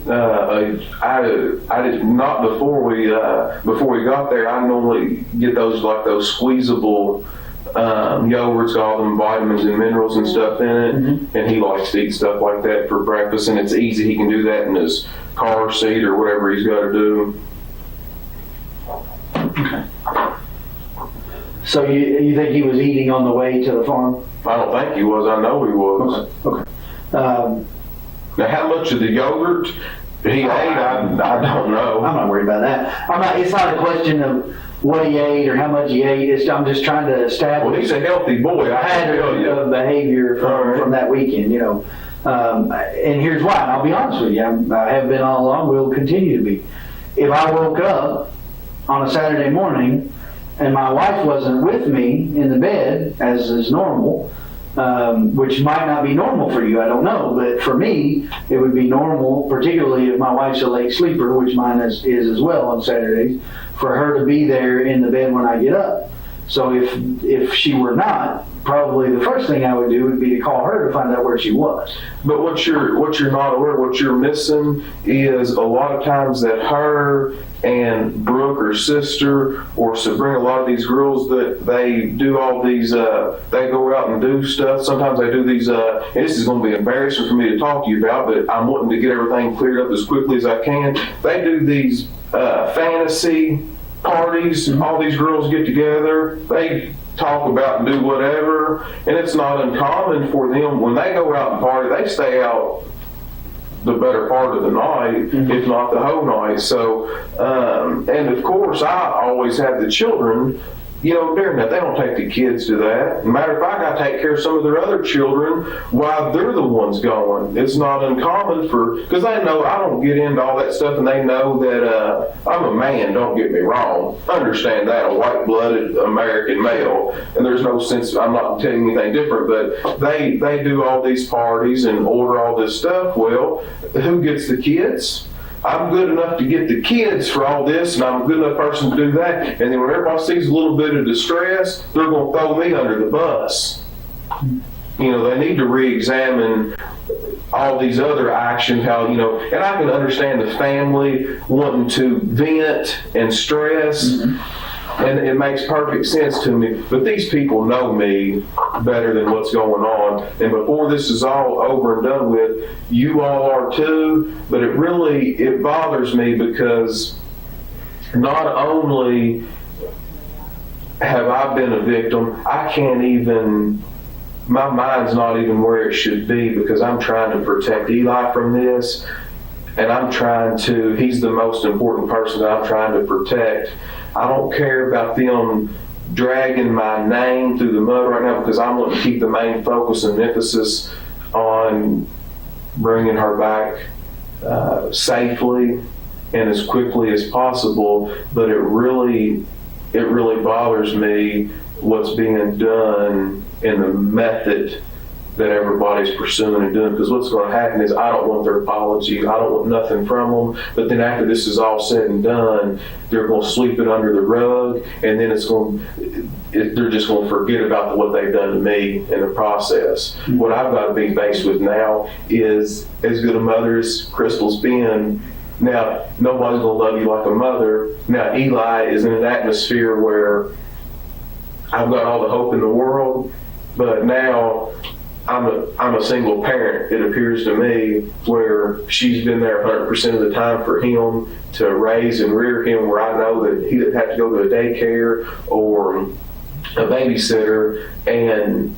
I did not before we got there. I normally get those squeezable yogurts, all them vitamins and minerals and stuff in it, Mm-hmm. and he likes to eat stuff like that for breakfast, and it's easy. He can do that in his car seat or whatever he's got to do. Okay. So you think he was eating on the way to the farm? I don't think he was. I know he was. Okay. Now, how much of the yogurt he ate, I don't know. I'm not worried about that. It's not a question of what he ate or how much he ate. I'm just trying to establish. Well, he's a healthy boy. I can tell pattern you. of behavior from that weekend, and here's why. And I'll be honest with you. I have been all along. Will continue to be. If I woke up on a Saturday morning and my wife wasn't with me in the bed, as is normal, which might not be normal for you, I don't know, but for me, it would be normal, particularly if my wife's a late sleeper, which mine is as well on Saturdays, for her to be there in the bed when I get up. So if she were not, probably the first thing I would do would be to call her to find out where she was. But what you're not aware, what you're missing is a lot of times that her and Brooke, her sister, or Sabrina, a lot of these girls that they do all these, they go out and do stuff. Sometimes they do these, and this is going to be embarrassing for me to talk to you about, but I'm wanting to get everything cleared up as quickly as I can. They do these fantasy parties. All these girls get together. They talk about and do whatever, and it's not uncommon for them when they go out and party, they stay out the better part of the night, if not the whole night. So, and of course, I always have the children, during that. They don't take the kids to that. Matter of fact, I take care of some of their other children while they're the ones going. It's not uncommon because they know I don't get into all that stuff, and they know that I'm a man, don't get me wrong. I understand that, a white-blooded American male, and there's no sense, I'm not telling you anything different, but they do all these parties and order all this stuff. Well, who gets the kids? I'm good enough to get the kids for all this, and I'm a good enough person to do that. And then when everybody sees a little bit of distress, they're going to throw me under the bus. They need to re-examine all these other actions, and I can understand the family wanting to vent and stress, and it makes perfect sense to me. But these people know me better than what's going on. And before this is all over and done with, you all are too, but it bothers me because not only have I been a victim, I can't even, my mind's not even where it should be because I'm trying to protect Eli from this. And he's the most important person that I'm trying to protect. I don't care about them dragging my name through the mud right now because I'm going to keep the main focus and emphasis on bringing her back safely and as quickly as possible. But it really bothers me what's being done in the method that everybody's pursuing and doing, because what's going to happen is I don't want their apology. I don't want nothing from them. But then after this is all said and done, they're going to sweep it under the rug, and then they're just going to forget about what they've done to me in the process. What I've got to be faced with now is, as good a mother as Crystal's been, now nobody's going to love you like a mother. Now Eli is in an atmosphere where I've got all the hope in the world, but now I'm a single parent, it appears to me, where she's been there 100% of the time for him to raise and rear him, where I know that he doesn't have to go to a daycare or a babysitter, and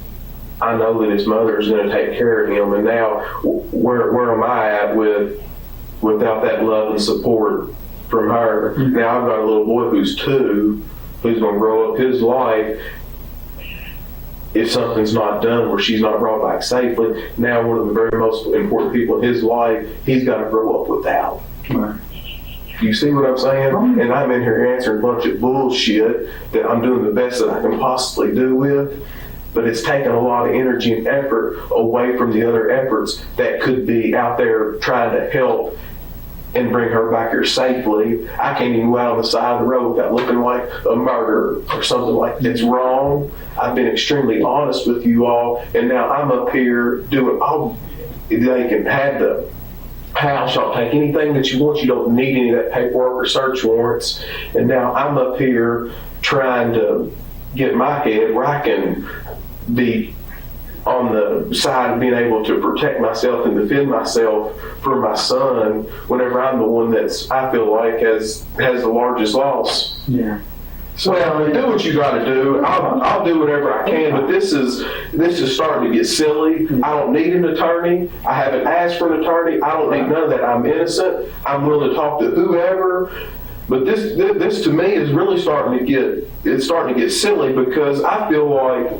I know that his mother is going to take care of him. And now, where am I at without that love and support from her? Now I've got a little boy who's 2, who's going to grow up his life. If something's not done where she's not brought back safely, now one of the very most important people in his life, he's got to grow up without. Right. You see what I'm saying? Right. And I'm in here answering a bunch of bullshit that I'm doing the best that I can possibly do with, but it's taking a lot of energy and effort away from the other efforts that could be out there trying to help and bring her back here safely. I can't even go out on the side of the road without looking like a murderer or something like that's wrong. I've been extremely honest with you all, and now I'm up here doing all they can have the house. Y'all take anything that you want. You don't need any of that paperwork or search warrants. And now I'm up here trying to get my head where I can be on the side of being able to protect myself and defend myself for my son whenever I'm the one that's, I feel like, has the largest loss. Yeah. So do what you got to do. I'll do whatever I can, but this is starting to get silly. I don't need an attorney. I haven't asked for an attorney. I don't need none of that. I'm innocent. I'm willing to talk to whoever. But this to me is really starting to get silly, because I feel like,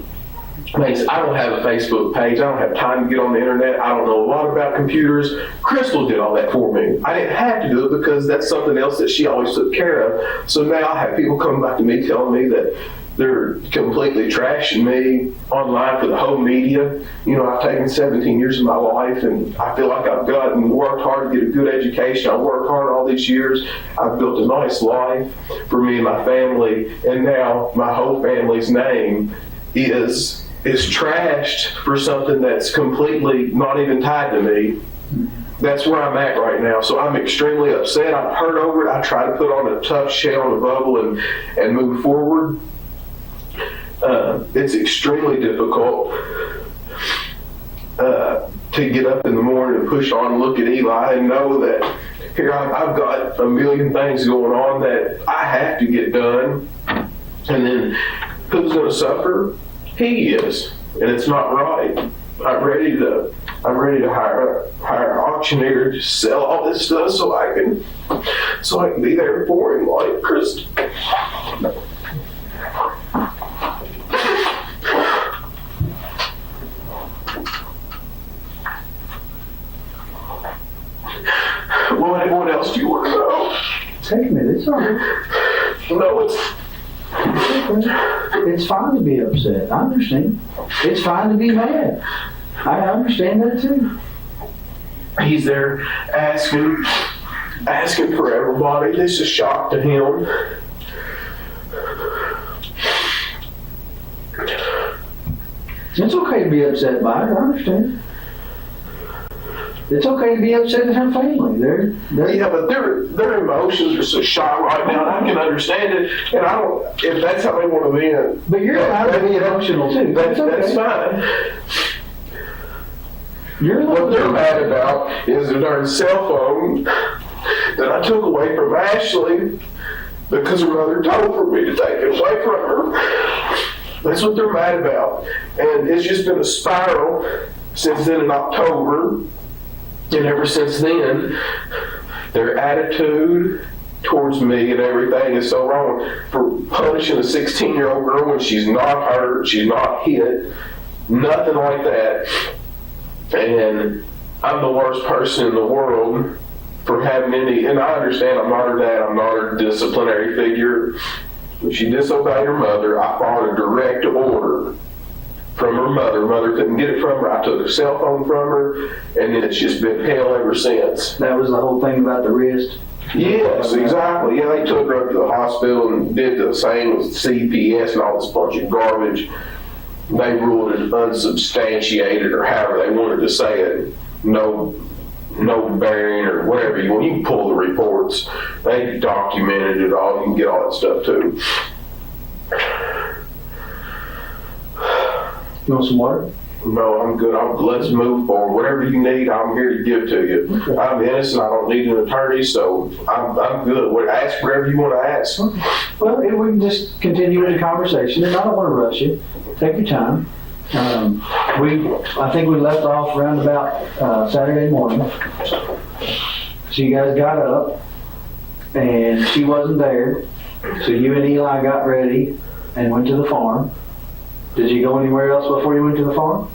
I don't have a Facebook page. I don't have time to get on the internet. I don't know a lot about computers. Crystal did all that for me. I didn't have to do it because that's something else that she always took care of. So now I have people coming back to me telling me that they're completely trashing me online for the whole media. I've taken 17 years of my life, and I feel like I've worked hard to get a good education. I've worked hard all these years. I've built a nice life for me and my family, and now my whole family's name is trashed for something that's completely not even tied to me. that's where I'm at right now. So I'm extremely upset. I'm hurt over it. I try to put on a tough shell and a bubble and move forward. It's extremely difficult to get up in the morning and push on and look at Eli and know that here I've got a million things going on that I have to get done. And then who's going to suffer? He is, and it's not right. I'm ready to hire an auctioneer to sell all this stuff so I can be there for him like Chris. What else do you want to know? Take a minute, it's all right. No, It's fine to be upset. I understand. It's fine to be mad. I understand that too. he's there asking for everybody. This is a shock to him. It's okay to be upset by it. I understand. It's okay to be upset at her family. Yeah, but their emotions are so shot right now, and I can understand it. And I don't, if that's how they want to be in. But you're allowed to be emotional too. That's okay. fine. What they're mad about is the darn cell phone that I took away from Ashley because her mother told for me to take it away from her. That's what they're mad about. And it's just been a spiral since then in October. And ever since then, their attitude towards me and everything is so wrong. For punishing a 16-year-old girl when she's not hurt, she's not hit, nothing like that. And I'm the worst person in the world for having any, and I understand I'm not her dad, I'm not her disciplinary figure. When she disobeyed her mother, I followed a direct order from her mother. Mother couldn't get it from her. I took her cell phone from her, and then it's just been hell ever since. That was the whole thing about the wrist? Yes, exactly. Yeah, they took her up to the hospital and did the same with CPS and all this bunch of garbage. They ruled it unsubstantiated, or however they wanted to say it. No bearing, or whatever you want. You can pull the reports. They documented it all. You can get all that stuff too. You want some water? No, I'm good. Let's move forward. Whatever you need, I'm here to give to you. Okay. I'm innocent. I don't need an attorney, so I'm good. Ask whatever you want to ask. Okay. Well, we can just continue with the conversation, and I don't want to rush you. Take your time. I think we left off around about Saturday morning. So you guys got up, and she wasn't there. So you and Eli got ready and went to the farm. Did you go anywhere else before you went to the farm?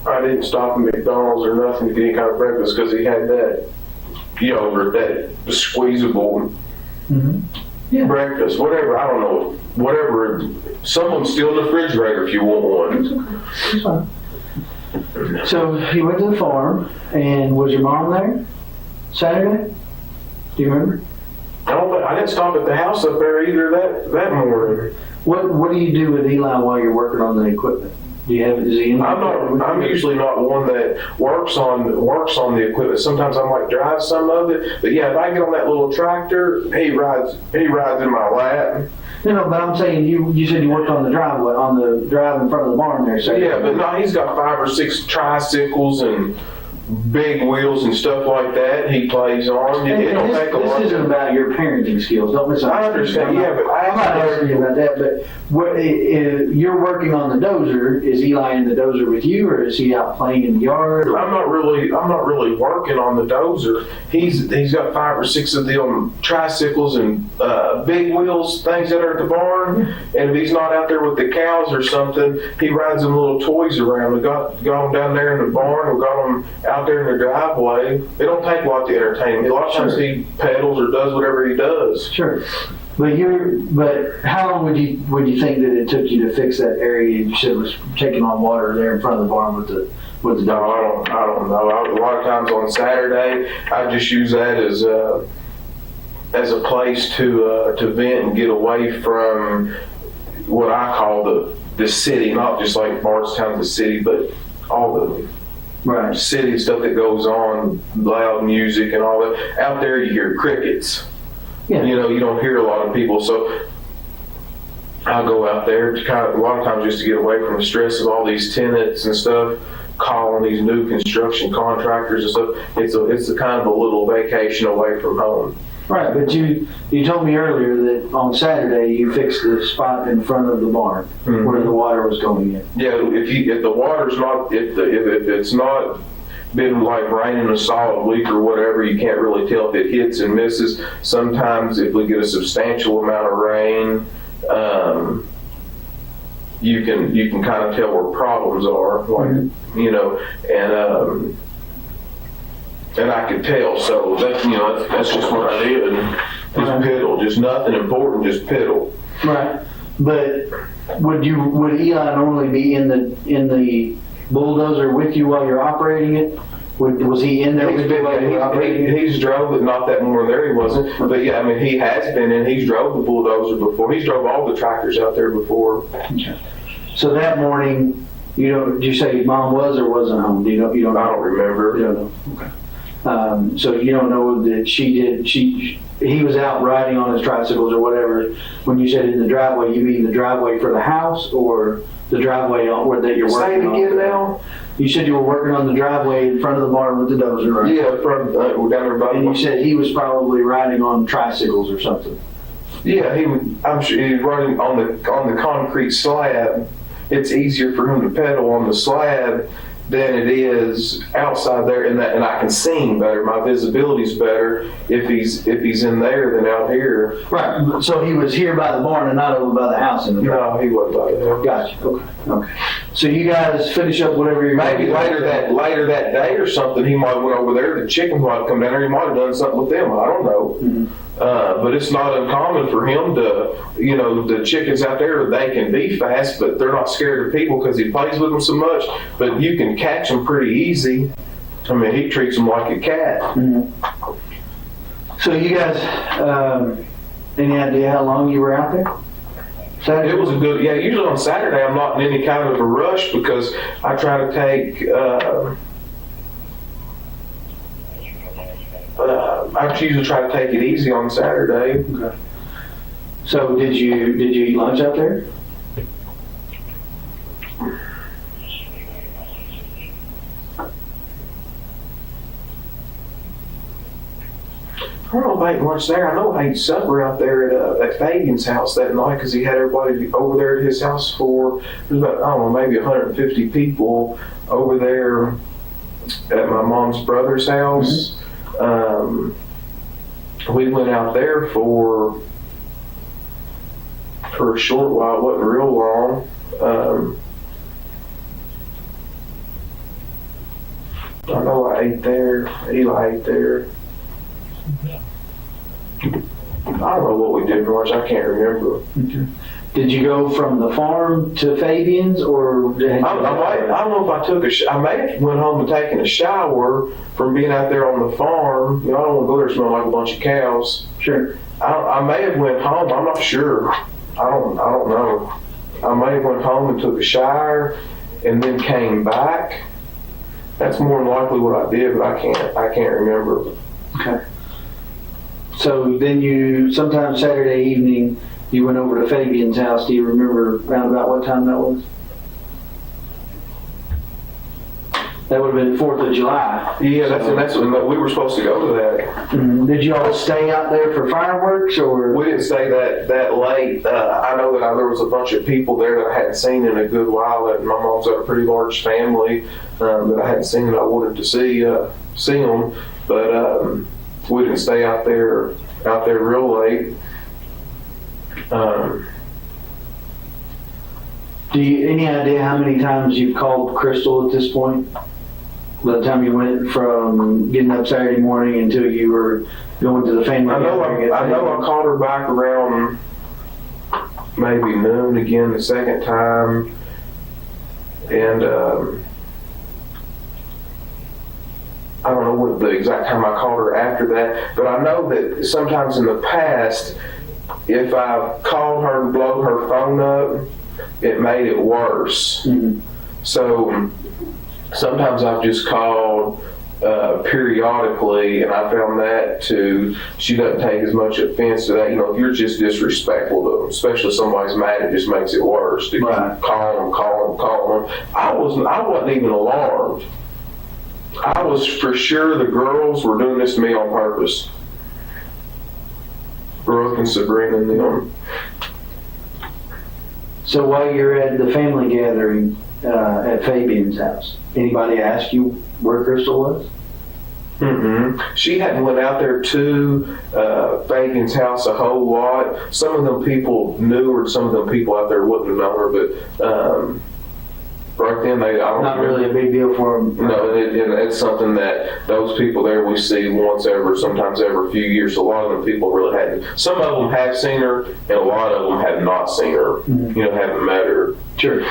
I didn't stop at McDonald's or nothing to get any kind of breakfast because he had that yogurt, that squeezable breakfast, whatever. I don't know. Whatever. Someone's still in the refrigerator if you want one. It's okay. It's fine. So you went to the farm, and was your mom there Saturday? Do you remember? I didn't stop at the house up there either that morning. What do you do with Eli while you're working on the equipment? Do you have is he in? I'm usually not one that works on the equipment. Sometimes I might drive some of it, but yeah, if I get on that little tractor, he rides in my lap. No, but I'm saying you said you worked on the driveway, on the drive in front of the barn there. So yeah, but no, he's got 5 or 6 tricycles and big wheels and stuff like that he plays on. It don't take a lot. This isn't about your parenting skills. Don't misunderstand. I understand. Yeah, but I'm not asking you about that. But if you're working on the dozer, is Eli in the dozer with you, or is he out playing in the yard? I'm not really working on the dozer. He's got 5 or 6 of them tricycles and big wheels things that are at the barn. And if he's not out there with the cows or something, he rides them little toys around. We got them down there in the barn. We got them out there in the driveway. It don't take a lot to entertain him. A lot of times he pedals or does whatever he does. Sure. But how long would you think that it took you to fix that area you said was taking on water there in front of the barn with the dog? No, I don't know. A lot of times on Saturday, I just use that as a place to vent and get away from what I call the city, not just like Bardstown, the city, but all Right. city stuff that goes on, loud music and all that. Out there you hear crickets. Yeah. You know, you don't hear a lot of people. So I'll go out there to kind of, a lot of times just to get away from the stress of all these tenants and stuff, calling these new construction contractors and stuff. It's a kind of a little vacation away from home. Right, but you told me earlier that on Saturday you fixed the spot in front of the barn where the water was going in. Yeah, if the water's not, if it's not been like raining a solid week or whatever, you can't really tell if it hits and misses. Sometimes if we get a substantial amount of rain, you can kind of tell where problems are, like, you know, and I could tell. So that's, you know, that's just what I did. Just piddle, just nothing important, just piddle. Right, but would Eli normally be in the bulldozer with you while you're operating it? Was he in there with you while you were operating it? He's drove it, not that more there he wasn't. But yeah, I mean, he has been in, he's drove the bulldozer before. He's drove all the tractors out there before. Okay. So that morning, did you say Mom was or wasn't home? You don't I don't remember. You don't know. Okay. So you don't know that he was out riding on his tricycles or whatever. When you said in the driveway, you mean the driveway for the house or the driveway that you're working on? Say it again now. You said you were working on the driveway in front of the barn with the dozer, right? Yeah, we're down there by. And you said he was probably riding on tricycles or something. Yeah, I'm sure he was running on the concrete slab. It's easier for him to pedal on the slab than it is outside there, and I can see him better. My visibility's better if he's in there than out here. Right. So he was here by the barn and not over by the house in the No, he wasn't by there. Gotcha. Okay. So you guys finish up whatever you're Maybe later that day or something, he might have went over there. The chickens might have come down there. He might have done something with them. I don't know. Mm-hmm. But it's not uncommon for him to, you know, the chickens out there, they can be fast, but they're not scared of people because he plays with them so much. But you can catch them pretty easy. I mean, he treats them like a cat. Mm-hmm. So you guys, any idea how long you were out there? Saturday? It was a good, yeah, usually on Saturday I'm not in any kind of a rush because I try to take, I usually try to take it easy on Saturday. Okay. So did you eat lunch out there? I don't know if I ate lunch there. I know I ate supper out there at Fabian's house that night because he had everybody over there at his house for, there's about, I don't know, maybe 150 people over there at my mom's brother's house. Mm-hmm. We went out there for a short while. It wasn't real long. I know I ate there. Eli ate there. I don't know what we did for lunch. I can't remember. Okay. Did you go from the farm to Fabian's, or I don't know if I took I may have went home and taken a shower from being out there on the farm. You know, I don't want to go there smelling like a bunch of cows. Sure. I may have went home. I'm not sure. I don't know. I may have went home and took a shower and then came back. That's more than likely what I did, but I can't remember. Okay. So then sometime Saturday evening, you went over to Fabian's house. Do you remember around about what time that was? That would have been 4th of July. Yeah, that's when we were supposed to go to that. Mm-hmm. Did you all stay out there for fireworks, or? We didn't stay that late. I know that there was a bunch of people there that I hadn't seen in a good while. That my mom's got a pretty large family that I hadn't seen, and I wanted to see them, but we didn't stay out there real late. Any idea how many times you've called Crystal at this point? By the time you went from getting up Saturday morning until you were going to the family? I know I called her back around maybe noon again the second time, and I don't know what the exact time I called her after that, but I know that sometimes in the past, if I called her and blow her phone up, it made it worse. Mm-hmm. So Sometimes I've just called periodically, and I found that she doesn't take as much offense to that. If you're just disrespectful to them, especially somebody's mad, it just makes it worse. To Right. keep calling them. I wasn't even alarmed. I was for sure the girls were doing this to me on purpose. Brooke and Sabrina and them. So while you're at the family gathering at Fabian's house, anybody ask you where Crystal was? She hadn't went out there to Fabian's house a whole lot. Some of them people knew her, some of them people out there wouldn't have known her, but right then I don't Not remember. really a big deal for them. No, and it's something that those people there we see once sometimes every few years. A lot of them people really hadn't. Some of them have seen her, and a lot of them have not seen her. Haven't met her. Sure.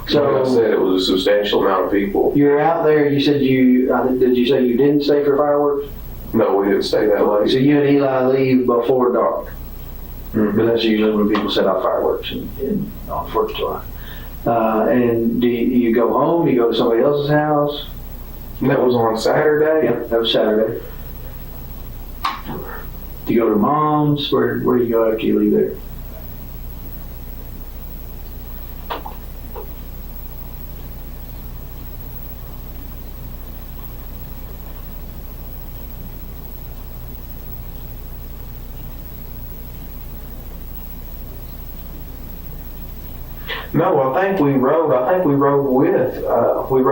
So, like I said, it was a substantial amount of people. You're out there. You said did you say you didn't stay for fireworks? No, we didn't stay that late. So you and Eli leave before dark. But that's usually when people set off fireworks on 4th of July. And do you go home? Do you go to somebody else's house? And that was on Saturday? Yep, that was Saturday. Do you go to mom's? Where do you go after you leave there? No, I think we rode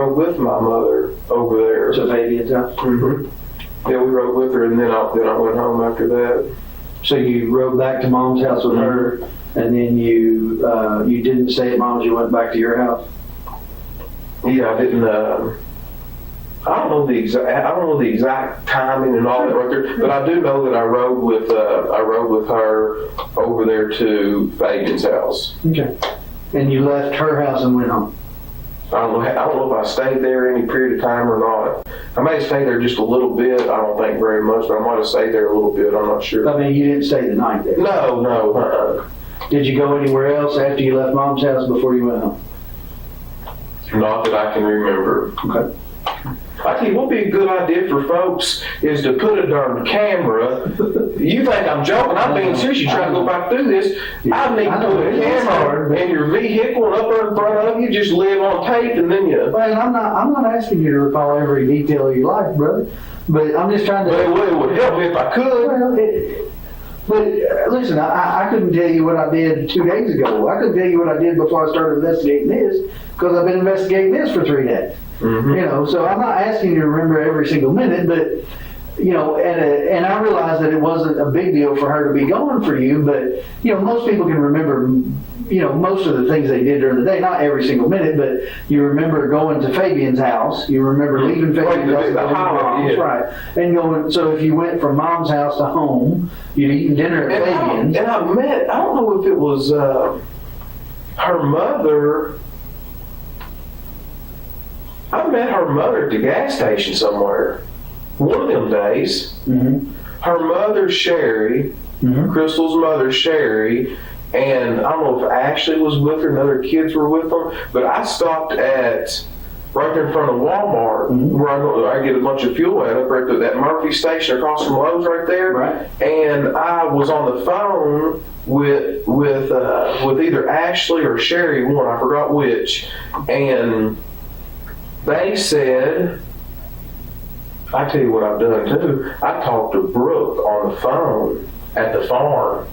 with my mother over there. So Fabian's house? Yeah, we rode with her, and then I went home after that. So you rode back to mom's house with her, and then you didn't stay at mom's, you went back to your house? Yeah, I didn't. I don't know the exact timing and all that right there, but I do know that I rode with her over there to Fabian's house. Okay. And you left her house and went home? I don't know if I stayed there any period of time or not. I may have stayed there just a little bit. I don't think very much, but I might have stayed there a little bit. I'm not sure. I mean, you didn't stay the night there? No. Did you go anywhere else after you left mom's house before you went home? Not that I can remember. Okay. I tell you, what would be a good idea for folks is to put a darn camera. You think I'm joking? I'm being serious. You try to go back through this. I need to put a camera in your vehicle and up there in front of you. Just live on tape, and then you. Well, I'm not asking you to recall every detail of your life, brother. But I'm just trying to. But it would help me if I could. Well, but listen, I couldn't tell you what I did 2 days ago. I couldn't tell you what I did before I started investigating this, because I've been investigating this for 3 days. So I'm not asking you to remember every single minute, but and I realized that it wasn't a big deal for her to be gone for you, but most people can remember most of the things they did during the day, not every single minute, but you remember going to Fabian's house, you remember leaving Fabian's house, the highlight, right, and going. So if you went from mom's house to home, you'd eat dinner at Fabian's. And I don't know if it was her mother. I met her mother at the gas station somewhere. One of them days. Her mother, Sherry, Crystal's mother, Sherry, and I don't know if Ashley was with her and other kids were with them, but I stopped at right there in front of Walmart where I get a bunch of fuel at, up right there, that Murphy station across from Lowe's right there. Right. And I was on the phone with either Ashley or Sherry, one, I forgot which, and they said, I tell you what I've done too. I talked to Brooke on the phone at the farm.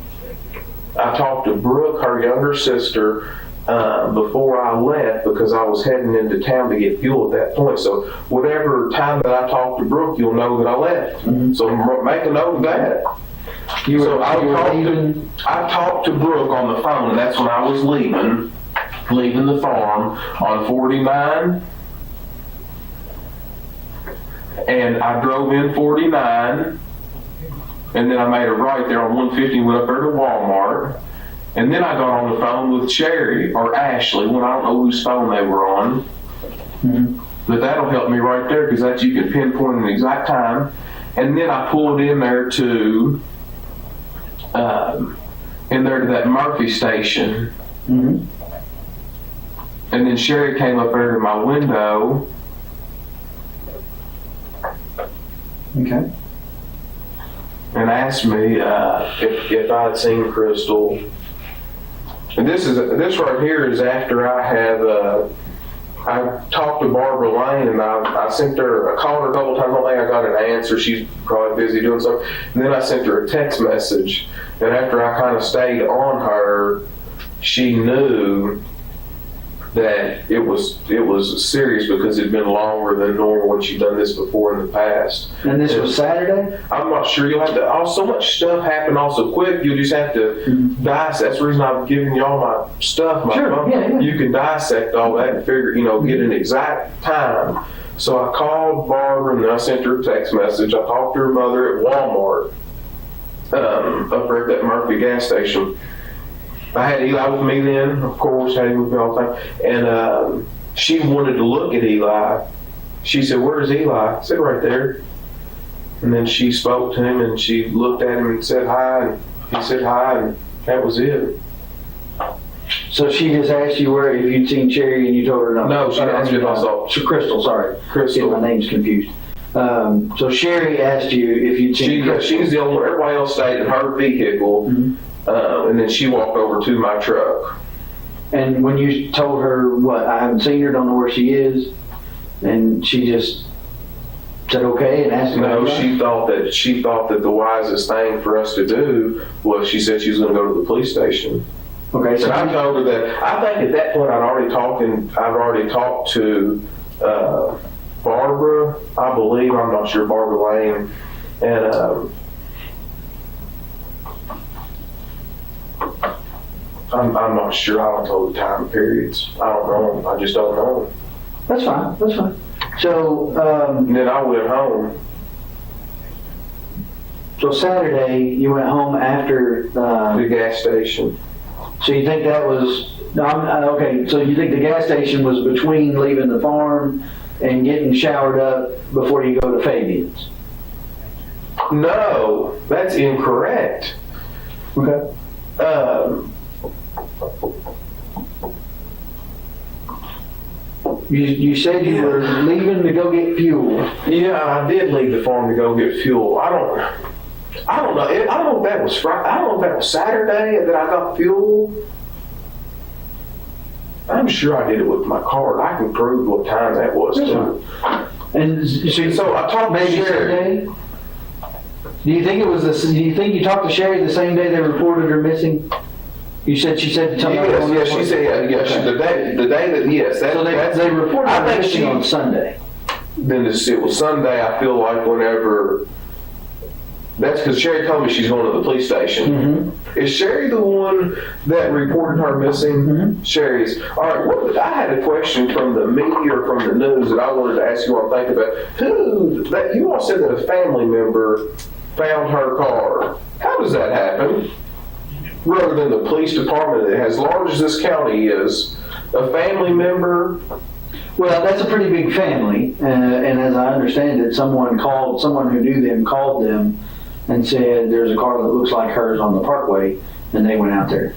I talked to Brooke, her younger sister, before I left because I was heading into town to get fuel at that point. So whatever time that I talked to Brooke, you'll know that I left. So make a note of that. I talked to Brooke on the phone, and that's when I was leaving the farm on 49. And I drove in 49, and then I made a right there on 150 and went up there to Walmart. And then I got on the phone with Sherry or Ashley, when I don't know whose phone they were on. But that'll help me right there, because that's, you can pinpoint an exact time. And then I pulled in there to that Murphy station. And And then Sherry came up there to my window. Okay. And asked me if I had seen Crystal. And this right here is after I have I talked to Barbara Lane, and I sent her, I called her a couple times. I don't think I got an answer. She's probably busy doing something. And then I sent her a text message, and after I kind of stayed on her, she knew that it was serious because it'd been longer than normal when she'd done this before in the past. And this was Saturday? I'm not sure. You'll have to. So much stuff happened all so quick. You just have to dissect. That's the reason I'm giving you all my stuff. Sure, phone. yeah. You can dissect all that and figure, get an exact time. So I called Barbara and then I sent her a text message. I talked to her mother at Walmart, up there at that Murphy gas station. I had Eli with me then, of course, had him with me all the time. And she wanted to look at Eli. She said, "Where's Eli?" I said, "Right there." And then she spoke to him and she looked at him and said hi, and he said hi, and that was it. So she just asked you if you'd seen Sherry, and you told her no? No, she asked me if I saw Crystal, sorry. Crystal. My name's confused. So Sherry asked you if you'd seen Crystal. She's the only one. Everybody else stayed in her vehicle, and then she walked over to my truck. And when you told her, I haven't seen her, don't know where she is, and she just said okay and asked No, about she thought that the wisest thing for us to do was she said she was going to go to the police station. Okay, so And I told her that I think at that point I'd already talked to Barbara, I believe, I'm not sure, Barbara Lane, and I'm not sure. I don't know the time periods. I don't know. I just don't know. That's fine. So And then I went home. So Saturday you went home after The gas station. So you think that was okay? So you think the gas station was between leaving the farm and getting showered up before you go to Fabian's? No, that's incorrect. Okay. You said you were leaving to go get fuel. Yeah, I did leave the farm to go get fuel. I don't know. I don't know if that was Friday. I don't know if that was Saturday that I got fuel. I'm sure I did it with my card. I can prove what time that was too. And So I talked to maybe Sherry. Saturday. Do you think it was do you think you talked to Sherry the same day they reported her missing? She said to tell me. Yes, she said the day that yes. So they reported her missing on Sunday. Then it was Sunday. I feel like whenever. That's because Sherry told me she's going to the police station. Mm-hmm. Is Sherry the one that reported her missing? Mm-hmm. Sherry's. All right, I had a question from the media or from the news that I wanted to ask you all to think about. You all said that a family member found her car. How does that happen? Rather than the police department, as large as this county is, a family member. Well, that's a pretty big family, and as I understand it, someone who knew them called them and said there's a car that looks like hers on the parkway, and they went out there.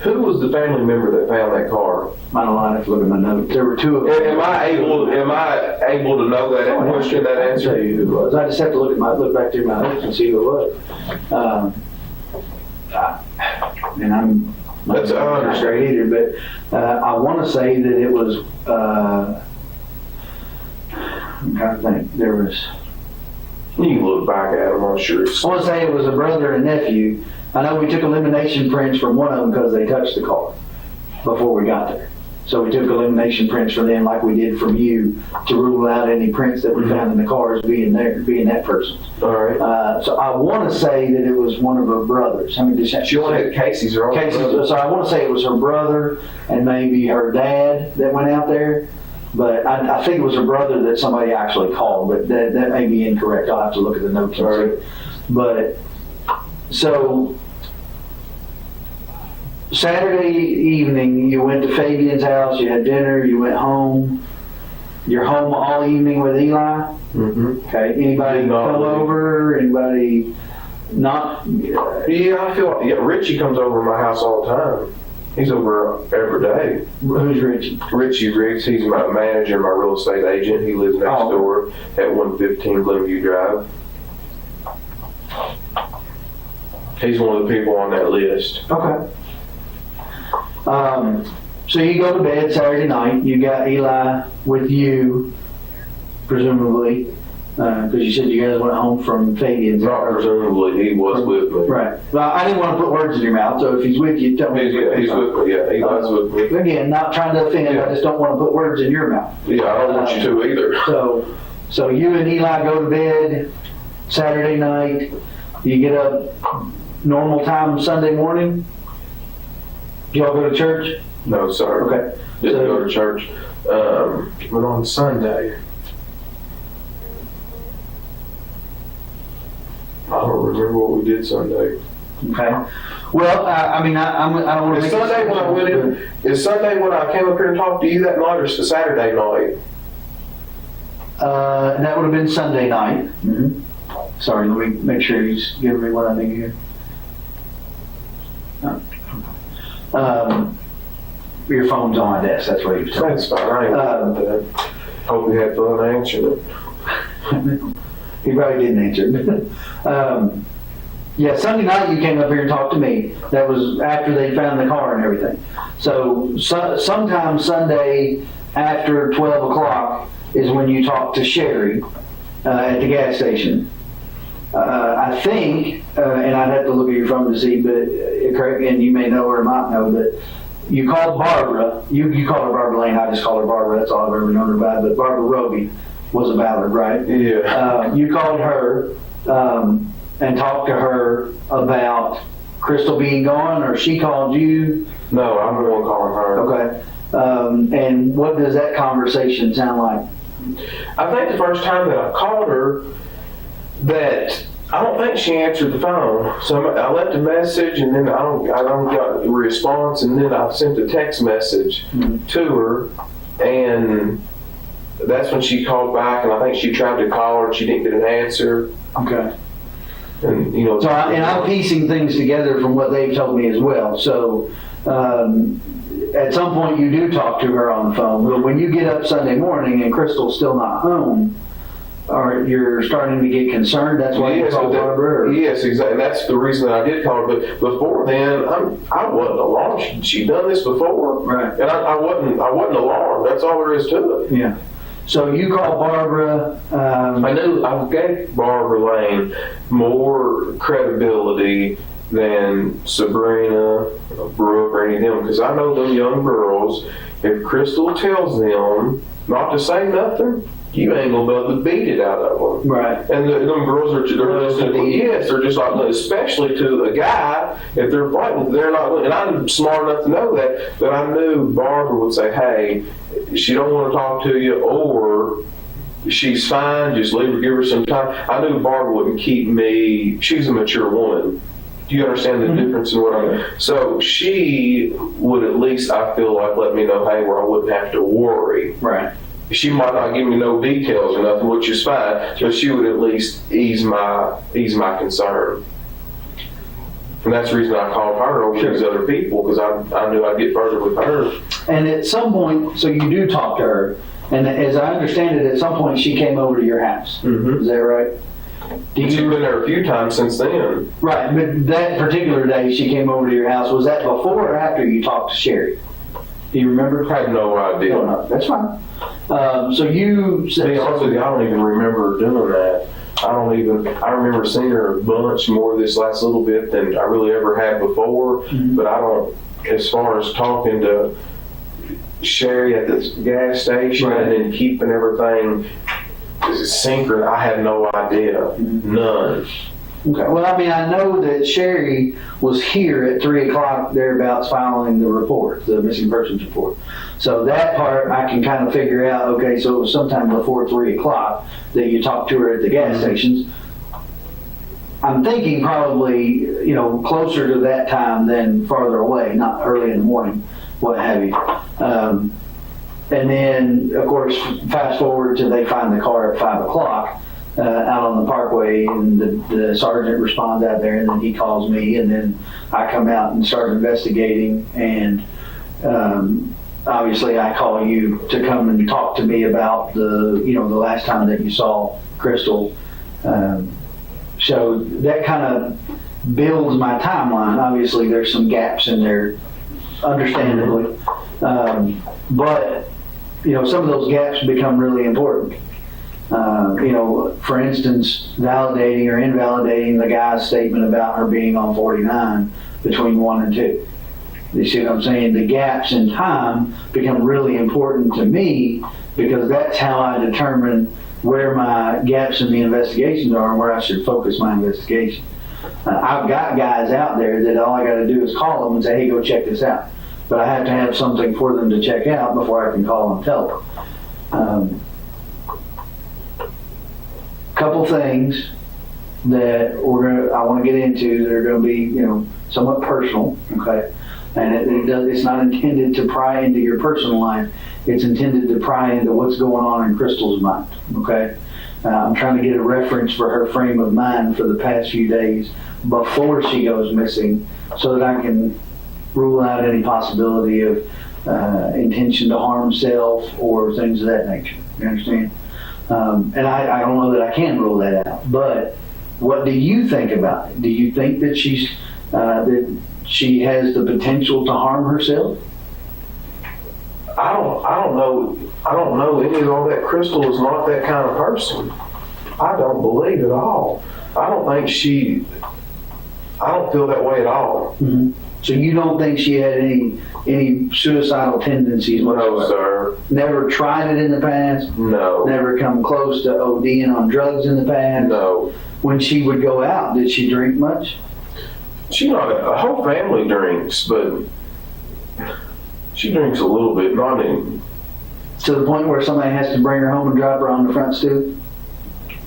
Who was the family member that found that car? I don't know, I have to look at my notes. There were two of them. Am I able to know that question, that I'll answer? tell you who it was. I just have to look back through my notes and see who it was. And I'm not straight either, but I want to say that it was. I'm trying to think. There was. You can look back at them, I'm sure. I want to say it was a brother and nephew. I know we took elimination prints from one of them because they touched the car before we got there. So we took elimination prints from them like we did from you to rule out any prints that we found in the cars being that person's. All right. So I want to say that it was one of her brothers. She only had Casey's or Casey's. So I want to say it was her brother and maybe her dad that went out there. But I think it was her brother that somebody actually called, but that may be incorrect. I'll have to look at the notes. Right. But so Saturday evening, you went to Fabian's house, you had dinner, you went home. You're home all evening with Eli? Mm-hmm. Okay. Anybody come over? Anybody not? Yeah, I feel like Richie comes over to my house all the time. He's over every day. Who's Richie? Richie Riggs, he's my manager, my real estate agent. He lives next Oh. door at 115 Glenview Drive. He's one of the people on that list. Okay. So you go to bed Saturday night. You got Eli with you, presumably, because you said you guys went home from Fabian's. Not presumably, he was with me. Right. Well, I didn't want to put words in your mouth, so if he's with you, tell me. He's with me, yeah, Eli's with me. Again, not trying to offend, I just don't want to put words in your mouth. Yeah, I don't want you to either. So you and Eli go to bed Saturday night. You get up normal time Sunday morning. Do y'all go to church? No, sir. Okay. Didn't go to church. But on Sunday, I don't remember what we did Sunday. Okay. Well, I mean, I don't want to. Is Sunday when I went in? Is Sunday when I came up here and talked to you that night, or is it Saturday night? That would have been Sunday night. Mm-hmm. Sorry, let me make sure you give me what I need here. Your phone's on my desk. That's what he was telling me. That's fine. I ain't about that. Hope you had fun answering it. He probably didn't answer. Yeah, Sunday night you came up here and talked to me. That was after they found the car and everything. So sometime Sunday after 12 o'clock is when you talked to Sherry at the gas station. I think, and I'd have to look at your phone to see, but correct me, and you may know or might know, but you called Barbara. You call her Barbara Lane. I just call her Barbara. That's all I've ever known her by. But Barbara Roby was a Ballard, right? Yeah. You called her and talked to her about Crystal being gone, or she called you? No, I'm the one calling her. Okay. And what does that conversation sound like? I think the first time that I called her, that I don't think she answered the phone. So I left a message, and then I don't got a response, and then I sent a text message to her, and that's when she called back, and I think she tried to call her, and she didn't get an answer. Okay. And you know. So I'm piecing things together from what they've told me as well. So at some point you do talk to her on the phone, but when you get up Sunday morning and Crystal's still not home, or you're starting to get concerned, that's why you called Barbara? Yes, exactly. That's the reason that I did call her. But before then, I wasn't alarmed. She'd done this before, Right. And I wasn't alarmed. That's all there is to it. Yeah. So you called Barbara. I knew I gave Barbara Lane more credibility than Sabrina, Brooke, or any of them, because I know them young girls. If Crystal tells them not to say nothing, you ain't gonna be able to beat it out of them. Right. And them girls they're just like, especially to a guy, if they're fighting, they're not, and I'm smart enough to know that I knew Barbara would say, hey, she don't want to talk to you, or she's fine, just leave her, give her some time. I knew Barbara wouldn't keep me, she's a mature woman. Do you understand the difference in what I'm, so she would at least, I feel like, let me know, hey, where I wouldn't have to worry. Right. She might not give me no details or nothing, which is fine, but she would at least ease my concern. And that's the reason I called her over these other people, because I knew I'd get further with her. And at some point, so you do talk to her, and as I understand it, at some point she came over to your house. Mm-hmm. Is that right? She's been there a few times since then. Right, but that particular day she came over to your house, was that before or after you talked to Sherry? Do you remember? I have no idea. No, that's fine. So you To be honest with you, I don't even remember doing that. I remember seeing her a bunch more this last little bit than I really ever had before, but I don't, as far as talking to Sherry at the gas station and keeping everything synchronous, I have no idea. None. Okay. Well, I mean, I know that Sherry was here at 3 o'clock thereabouts filing the report, the missing persons report. So that part I can kind of figure out, okay, so it was sometime before 3 o'clock that you talked to her at the gas stations. I'm thinking probably, closer to that time than farther away, not early in the morning, what have you. And then, of course, fast forward till they find the car at 5 o'clock. out on the parkway, and the sergeant responds out there, and then he calls me, and then I come out and start investigating, and obviously I call you to come and talk to me about the last time that you saw Crystal. So that kind of builds my timeline. Obviously there's some gaps in there, understandably, but some of those gaps become really important. For instance, validating or invalidating the guy's statement about her being on 49 between 1 and 2. You see what I'm saying? The gaps in time become really important to me, because that's how I determine where my gaps in the investigations are and where I should focus my investigation. I've got guys out there that all I got to do is call them and say, hey, go check this out. But I have to have something for them to check out before I can call and tell them. Couple things that I want to get into that are going to be, somewhat personal, okay? And it's not intended to pry into your personal life. It's intended to pry into what's going on in Crystal's mind, okay? I'm trying to get a reference for her frame of mind for the past few days before she goes missing, so that I can rule out any possibility of intention to harm self or things of that nature. You understand? And I don't know that I can rule that out. But what do you think about it? Do you think that she has the potential to harm herself? I don't know any of all that. Crystal is not that kind of person. I don't believe at all. I don't feel that way at all. Mm-hmm. So you don't think she had any suicidal tendencies whatsoever? No, sir. Never tried it in the past? No. Never come close to ODing on drugs in the past? No. When she would go out, did she drink much? A whole family drinks, but she drinks a little bit, not any. To the point where somebody has to bring her home and drop her on the front stoop?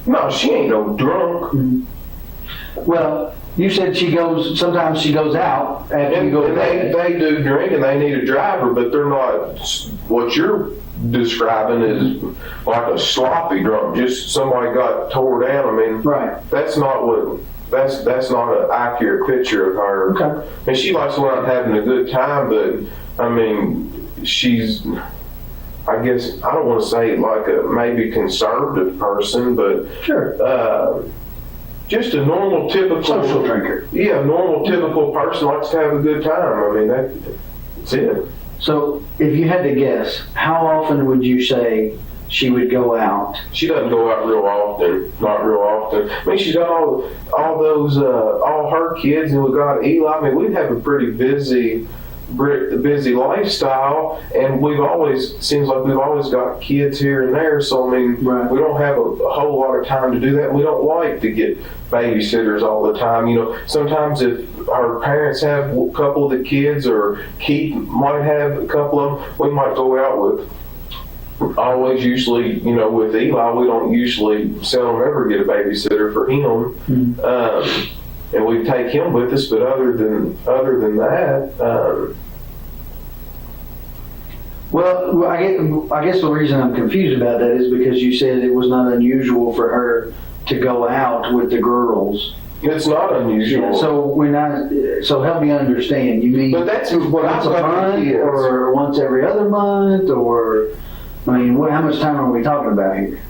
No, she ain't no drunk. Mm-hmm. Well, you said sometimes she goes out after you go to bed. They do drink and they need a driver, but they're not what you're describing is like a sloppy drunk. Just somebody got tore down. I mean, right. That's not an accurate picture of her. Okay. And she likes to go out having a good time, but I mean, she's, I guess, I don't want to say like a maybe conservative person, but sure. Just a normal, typical social drinker. Yeah, a normal, typical person likes to have a good time. I mean, that's it. So, if you had to guess, how often would you say she would go out? She doesn't go out real often. Not real often. I mean, she's got all her kids, and we got Eli. I mean, we have a pretty busy lifestyle, and seems like we've always got kids here and there, so I mean, right. We don't have a whole lot of time to do that. We don't like to get babysitters all the time. Sometimes if our parents have a couple of the kids, or Keith might have a couple of them, we might go out with. Usually, with Eli, we don't usually seldom ever get a babysitter for him. Mm-hmm. And we take him with us, but other than that, well, I guess the reason I'm confused about that is because you said it was not unusual for her to go out with the girls. It's not unusual. Yeah, so help me understand. You mean, but that's once a month, or once every other month, or I mean, how much time are we talking about here?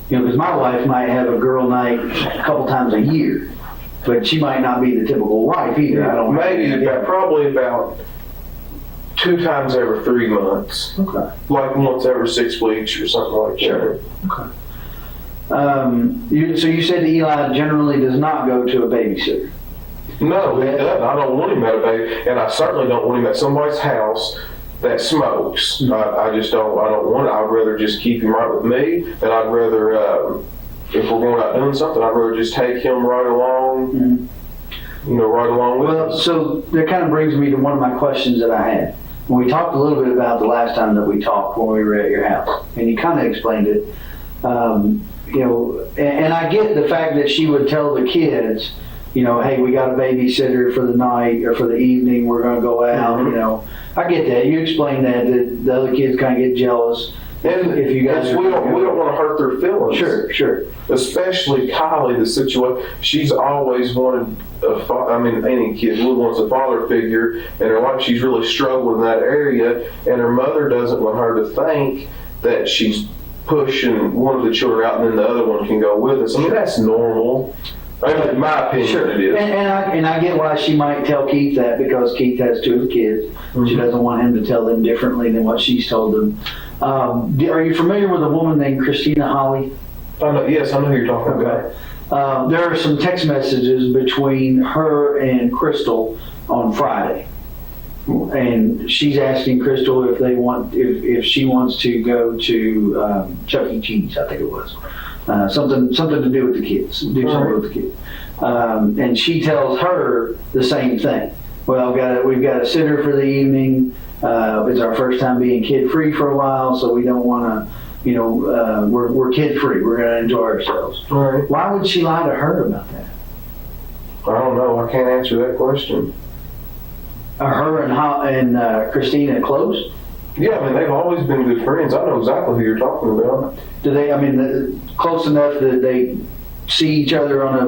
Because my wife might have a girl night a couple times a year, but she might not be the typical wife either. I don't know. Probably about 2 times every 3 months. Okay. Like once every 6 weeks or something like that. Okay. So you said Eli generally does not go to a babysitter? No, he doesn't. I don't want him at a baby, and I certainly don't want him at somebody's house that smokes. Mm-hmm. I just don't want it. I'd rather just keep him right with me, and I'd rather, if we're going out doing something, I'd rather just take him right along, mm-hmm. Right along with us. Well, so that kind of brings me to one of my questions that I had. When we talked a little bit about the last time that we talked when we were at your house, and you kind of explained it, and I get the fact that she would tell the kids, hey, we got a babysitter for the night or for the evening, we're going to go out, mm-hmm. I get that. You explained that the other kids kind of get jealous And If you guys we don't want to hurt their feelings. Sure. Especially Kylie, the situation. She's always wanted any kid really wants a father figure in her life. She's really struggled in that area, and her mother doesn't want her to think that she's pushing one of the children out and then the other one can go with us. I mean, that's normal. In my opinion, Sure. it is. And I get why she might tell Keith that, because Keith has 2 kids. Mm-hmm. She doesn't want him to tell them differently than what she's told them. Are you familiar with a woman named Christina Holly? Yes, I know who you're talking about. There are some text messages between her and Crystal on Friday. And she's asking Crystal if she wants to go to Chuck E. Cheese, I think it was. Something to do with the kids. Do something with the kids. And she tells her the same thing. Well, we've got a sitter for the evening. It's our first time being kid-free for a while, so we don't want to, we're kid-free. We're going to enjoy ourselves. Right. Why would she lie to her about that? I don't know. I can't answer that question. Are her and Christina close? Yeah, I mean, they've always been good friends. I know exactly who you're talking about. Do they, close enough that they see each other on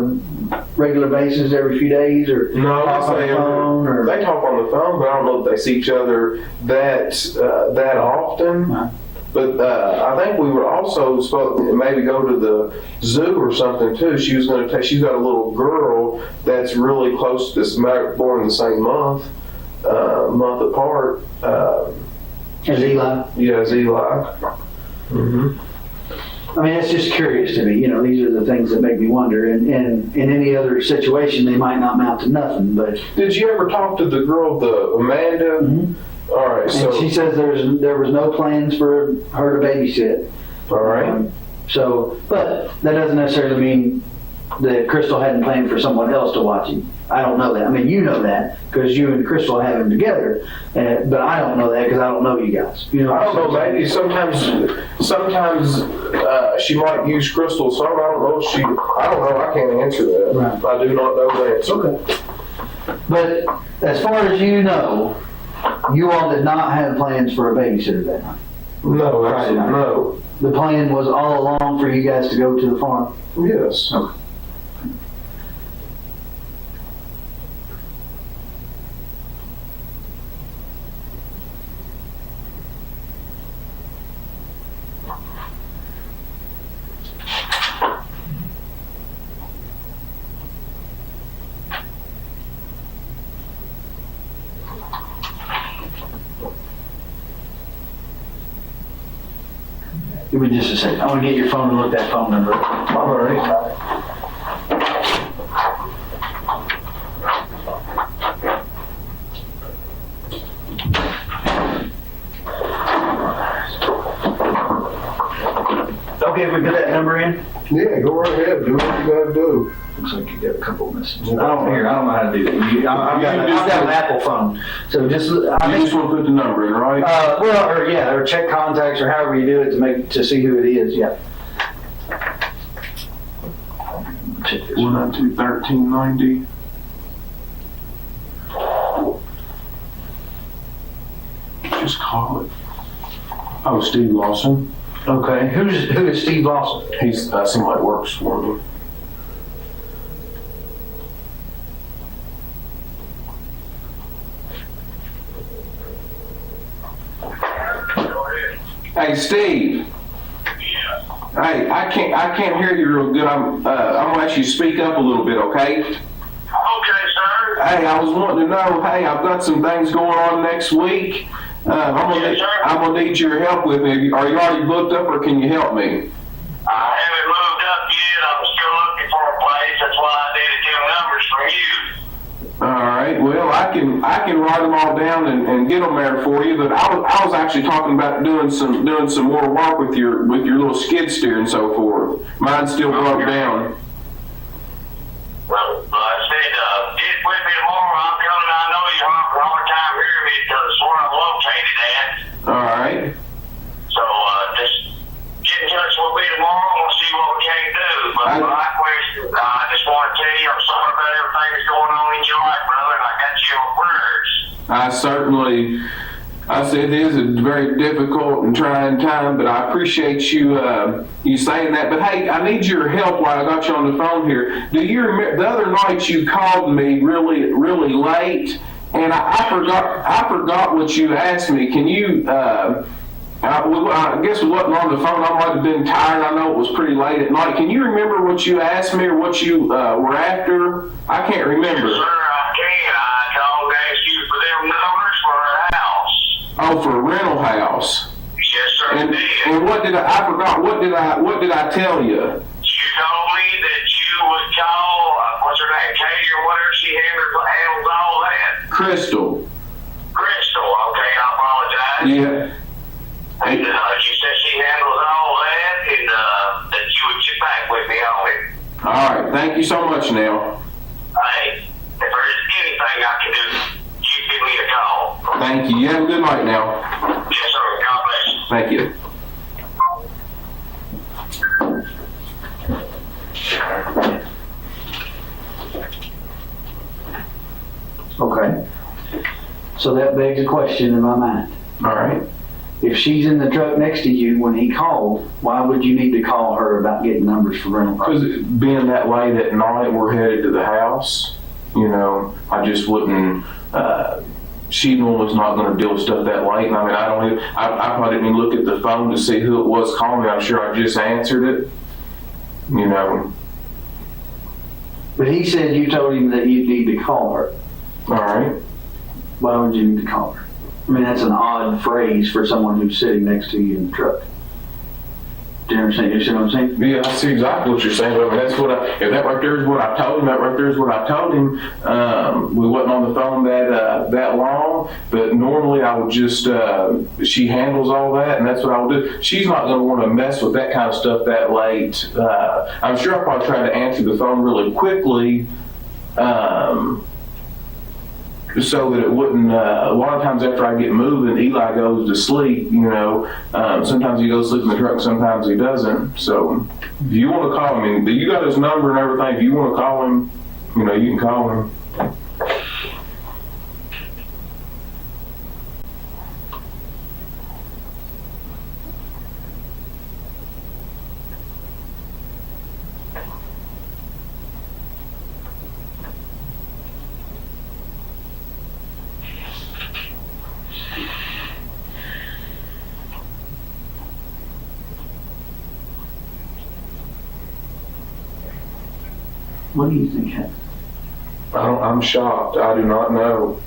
a regular basis every few days, or No, talk on the phone? Or? they talk on the phone, but I don't know if they see each other that often. Right. But I think we were also supposed to maybe go to the zoo or something too. She's got a little girl that's really close to this, born in the same month apart. As Eli? Yeah, as Eli. Mm-hmm. It's just curious to me. These are the things that make me wonder. And in any other situation, they might not amount to nothing. But Did you ever talk to the girl, the Amanda? Mm-hmm. All right, and so she says there was no plans for her to babysit. all right. But that doesn't necessarily mean that Crystal hadn't planned for someone else to watch him. I don't know that. You know that because you and Crystal have him together, but I don't know that because I don't know you guys. I don't know. Maybe sometimes she might use Crystal some. I don't know. I don't know. I can't answer that. Right. I do not know the answer. Okay. But as far as you know, you all did not have plans for a babysitter that night. No, Friday night. no. The plan was all along for you guys to go to the farm. Yes. Okay. Give me just a second. I want to get your phone and look that phone number. All right. Okay, we put that number in? Yeah, go right ahead. Do what you gotta do. Looks like you got a couple of messages. I don't know how to do that. I've got an Apple phone. So just, You just want to put the number in, right? or check contacts or however you do it to see who it is, yeah. Check this one. 192-1390. Just call it. Oh, Steve Lawson. Okay, who is Steve Lawson? He's somebody that works for me. Hey, Steve. Hey, I can't hear you real good. I'm gonna ask you to speak up a little bit, okay? Okay, sir. Hey, I was wanting to know. Hey, I've got some things going on next week. I'm gonna need your help with me. Are you already booked up, or can you help me? I haven't moved up yet. I'm still looking for a place. That's why I needed them numbers from you. All right. Well, I can write them all down and get them there for you. But I was actually talking about doing some more work with your little skid steer and so forth. Mine's still broke down. Well, I said, get with me tomorrow. I'm coming. I know you have a hard time hearing me because it's where I'm located at. All right. So just get in touch with me tomorrow and we'll see what we can do. But my question, I just want to tell you I'm sorry about everything that's going on in your life, brother, and I got you in my prayers. I certainly I said it is a very difficult and trying time, but I appreciate you you saying that. But hey, I need your help while I got you on the phone here. Do you remember the other night you called me really late, and I forgot what you asked me. Can you? I guess we wasn't on the phone. I might have been tired. I know it was pretty late at night. Can you remember what you asked me or what you were after? I can't remember. Yes, sir, I can. I called to ask you for them numbers for a house. Oh, for a rental house. Yes, sir, I And did. what did I forgot? What did I tell you? You told me that you would call, what's her name, Katie or whatever, she handles all that. Crystal. Crystal, okay, I apologize. Yeah. And you said she handles all that, and that you would get back with me on it. All right. Thank you so much, Nell. Hey, if there's anything I can do, you give me a call. Thank you. You have a good night now. Yes, sir, God bless you. Thank you. Okay. So that begs a question in my mind. All right. If she's in the truck next to you when he called, why would you need to call her about getting numbers for rental property? Because being that late at night, we're headed to the house. You know, I just wouldn't. She normally's not going to deal with stuff that late. And I mean, I probably didn't even look at the phone to see who it was calling me. I'm sure I just answered it. You know. But he said you told him that you need to call her. All right. Why would you need to call her? I mean, that's an odd phrase for someone who's sitting next to you in the truck. Do you understand? You see what I'm saying? Yeah, I see exactly what you're saying. But I mean, that's what if that right there is what I told him, that right there is what I told him. We wasn't on the phone that long, but normally I would just, she handles all that, and that's what I would do. She's not going to want to mess with that kind of stuff that late. I'm sure I'll probably try to answer the phone really quickly, so that it wouldn't, a lot of times after I get moving, Eli goes to sleep, you know. Sometimes he goes to sleep in the truck, sometimes he doesn't. So if you want to call him, you got his number and everything, if you want to call him, you know, you can call him. What do you think happened? I'm shocked. I do not know.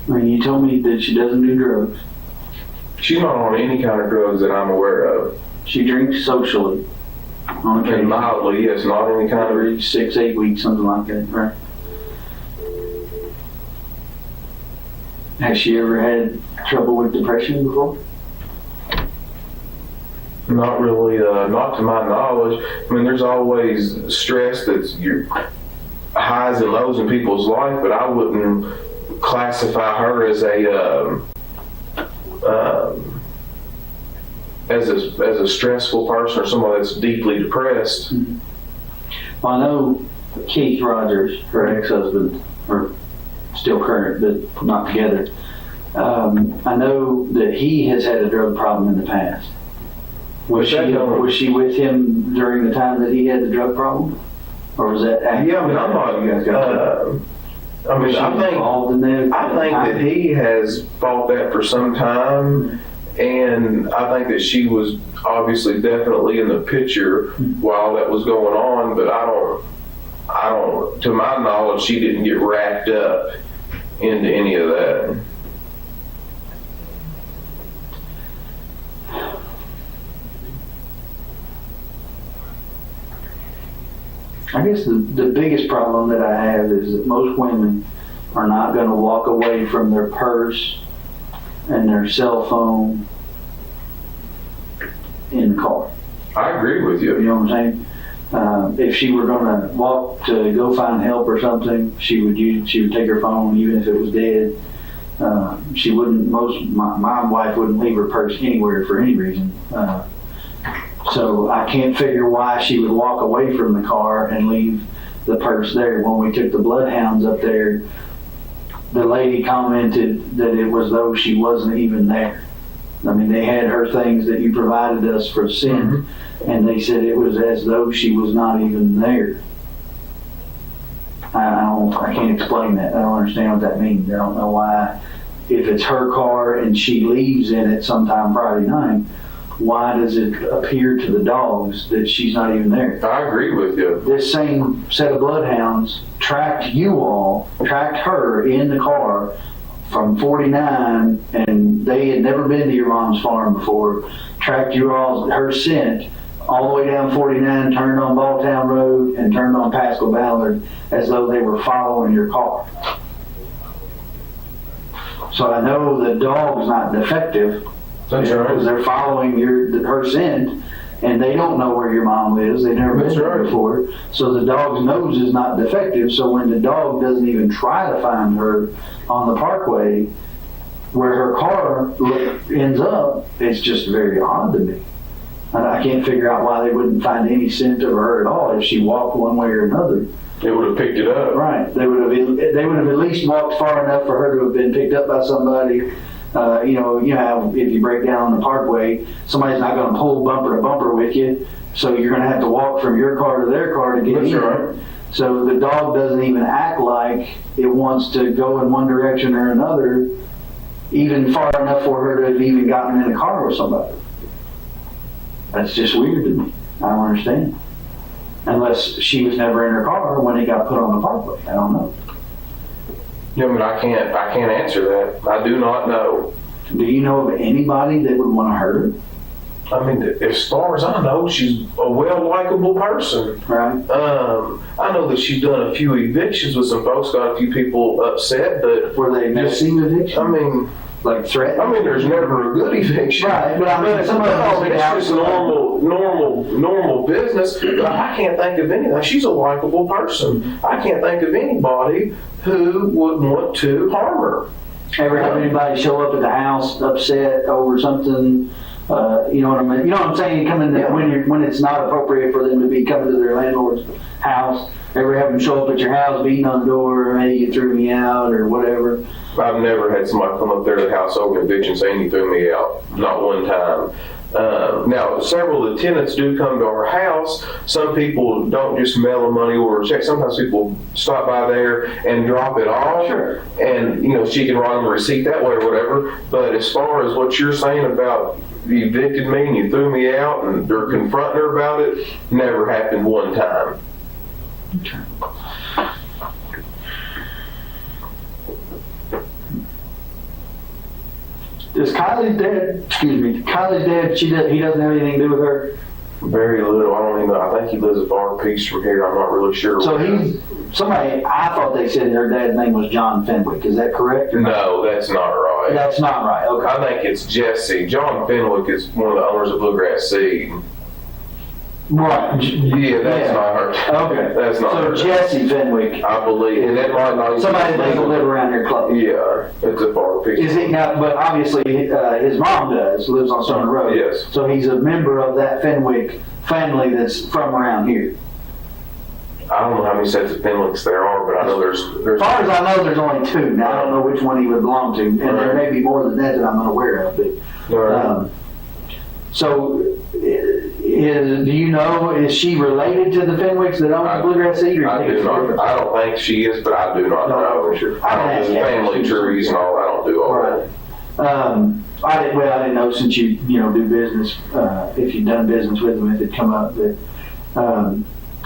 I mean, you told me that she doesn't do drugs. She's not on any kind of drugs that I'm aware of. She drinks socially. On And occasion. mildly, yes, not any kind of. Every 6-8 weeks, something like that, right? Has she ever had trouble with depression before? Not really, not to my knowledge. I mean, there's always stress that's your highs and lows in people's life, but I wouldn't classify her as a stressful person or someone that's deeply depressed. Well, I know Keith Rogers, her ex-husband, or still current, but not together. I know that he has had a drug problem in the past. Was she with him during the time that he had the drug problem? Or was that after? Yeah, I mean, I'm not. You guys got I mean, I think involved in that. I think that he has fought that for some time, and I think that she was obviously definitely in the picture while that was going on. But I don't. To my knowledge, she didn't get wrapped up into any of that. I guess the biggest problem that I have is that most women are not going to walk away from their purse and their cell phone in the car. I agree with You you. know what I'm saying? If she were going to walk to go find help or something, she would take her phone even if it was dead. She wouldn't. My wife wouldn't leave her purse anywhere for any reason. So I can't figure why she would walk away from the car and leave the purse there. When we took the bloodhounds up there, the lady commented that it was though she wasn't even there. I mean, they had her things that you provided us for sin, and they said it was as though she was not even there. I can't explain that. I don't understand what that means. I don't know why, if it's her car and she leaves in it sometime Friday night, why does it appear to the dogs that she's not even there? I agree with you. This same set of bloodhounds tracked her in the car from 49, and they had never been to your mom's farm before, tracked her scent all the way down 49, turned on Balltown Road, and turned on Pascal Ballard as though they were following your car. So I know the dog's not defective. That's right. Because they're following her scent, and they don't know where your mom lives. They've never been there before. So the dog's nose is not defective. So when the dog doesn't even try to find her on the parkway where her car ends up, it's just very odd to me. And I can't figure out why they wouldn't find any scent of her at all if she walked one way or another. They would have picked it up. Right. They would have at least walked far enough for her to have been picked up by somebody. You know how if you break down on the parkway, somebody's not going to pull bumper to bumper with you, so you're going to have to walk from your car to their car to get in. Right. So the dog doesn't even act like it wants to go in one direction or another, even far enough for her to have even gotten in a car with somebody. That's just weird to me. I don't understand. Unless she was never in her car when it got put on the parkway. I don't know. Yeah, but I can't answer that. I do not know. Do you know of anybody that would want to hurt her? I mean, as far as I know, she's a well-likable person. Right. I know that she's done a few evictions with some folks, got a few people upset, but Were they missing eviction? I mean, like threatened? I mean, there's never a good eviction. Right, but I mean, it's just normal business. But I can't think of anything. She's a likable person. I can't think of anybody who would want to harm her. Ever have anybody show up at the house upset over something? You know what I mean? You know what I'm saying? When it's not appropriate for them to be coming to their landlord's house. Ever have them show up at your house, beating on the door, or hey, you threw me out, or whatever? I've never had somebody come up there to the house over eviction saying you threw me out. Not one time. Now, several of the tenants do come to our house. Some people don't just mail a money order check. Sometimes people stop by there and drop it off. Sure. And, she can write them a receipt that way or whatever. But as far as what you're saying about you evicted me and you threw me out and they're confronting her about it, never happened one time. Okay. Is Kylie's dad, Kylie's dad, he doesn't have anything to do with her? Very little. I don't even know. I think he lives a far piece from here. I'm not really sure. So I thought they said her dad's name was John Fenwick. Is that correct? Or no, that's not right. That's not right. Okay. I think it's Jesse. John Fenwick is one of the owners of Bluegrass Seed. Right. Yeah, that's not her. Okay. That's not her. So Jesse Fenwick. I believe. And that might not Somebody that doesn't live around here close. Yeah, it's a far piece. Is it not? But obviously his mom lives on Summer Road. Yes. So he's a member of that Fenwick family that's from around here. I don't know how many sets of Fenwicks there are, but I know there's. As far as I know, there's only two. Now, I don't know which one he would belong to, and there may be more than that I'm unaware of. But, so, do you know, is she related to the Fenwicks that own the Bluegrass Seed? I do not. I don't think she is, but I do not know. For sure. I don't do family trees and all. I don't do all that. I didn't know since you do business, if you've done business with them, if it come up. But,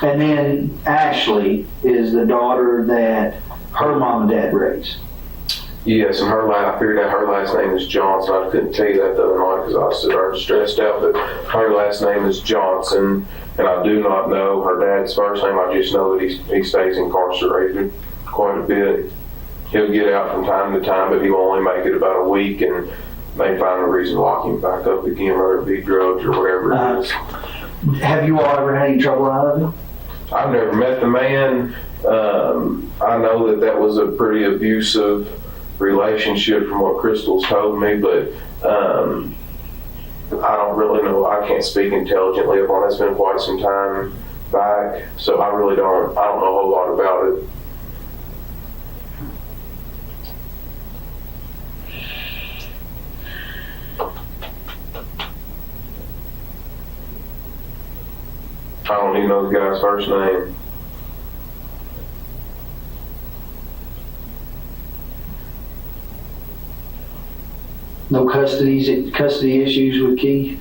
and then Ashley is the daughter that her mom and dad raised. Yes, and I figured out her last name is Johnson. I couldn't tell you that the other night because I was so stressed out, but her last name is Johnson, and I do not know her dad's first name. I just know that he stays incarcerated quite a bit. He'll get out from time to time, but he will only make it about a week, and they find a reason to lock him back up again, whether it be drugs or whatever it is. Have you all ever had any trouble out of him? I've never met the man. I know that was a pretty abusive relationship from what Crystal's told me, but I don't really know. I can't speak intelligently upon it. It's been quite some time back, so I don't know a whole lot about it. don't even know the guy's first name. No custody issues with Keith?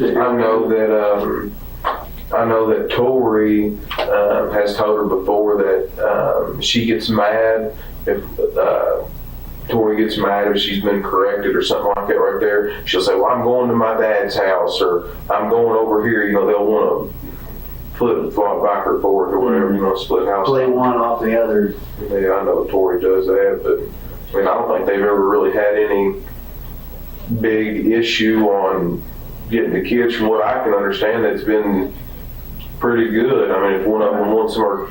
I know that Tori has told her before that she gets mad if Tori gets mad if she's been corrected or something like that right there. She'll say, well, I'm going to my dad's house, or I'm going over here. You know, they'll want to flip back or forth or whatever, you know, split house. Play one off the other. Yeah, I know Tori does that, but I mean, I don't think they've ever really had any big issue on getting the kids. From what I can understand, it's been pretty good. I mean, if one of them wants them, or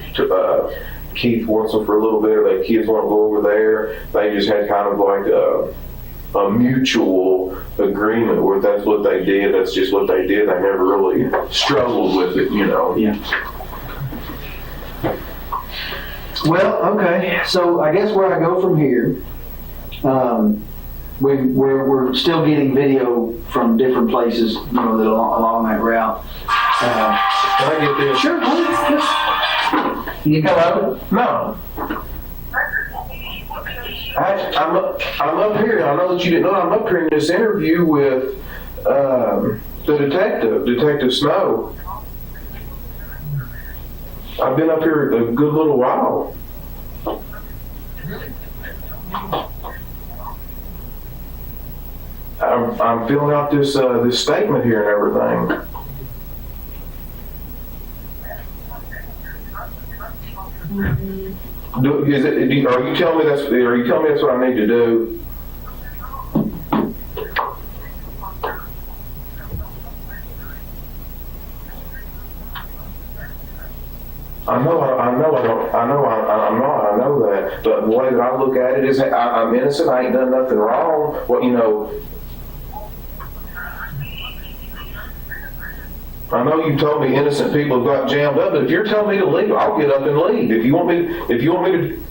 Keith wants them for a little bit, or the kids want to go over there, they just had kind of like a mutual agreement where that's what they did. That's just what they did. They never really struggled with it, you know. Yeah. Well, okay, so I guess where I go from here, we're still getting video from different places, you know, that along that route. Can I get this? Sure, please. You Hello? No. I'm up here. I know that you didn't know. I'm up here in this interview with the Detective Snow. I've been up here a good little while. I'm filling out this statement here and everything. Are you telling me that's what I need to do? I know that. But the way that I look at it is, I'm innocent. I ain't done nothing wrong. What, you know? I know you told me innocent people have got jammed up, but if you're telling me to leave, I'll get up and leave. If you want me to.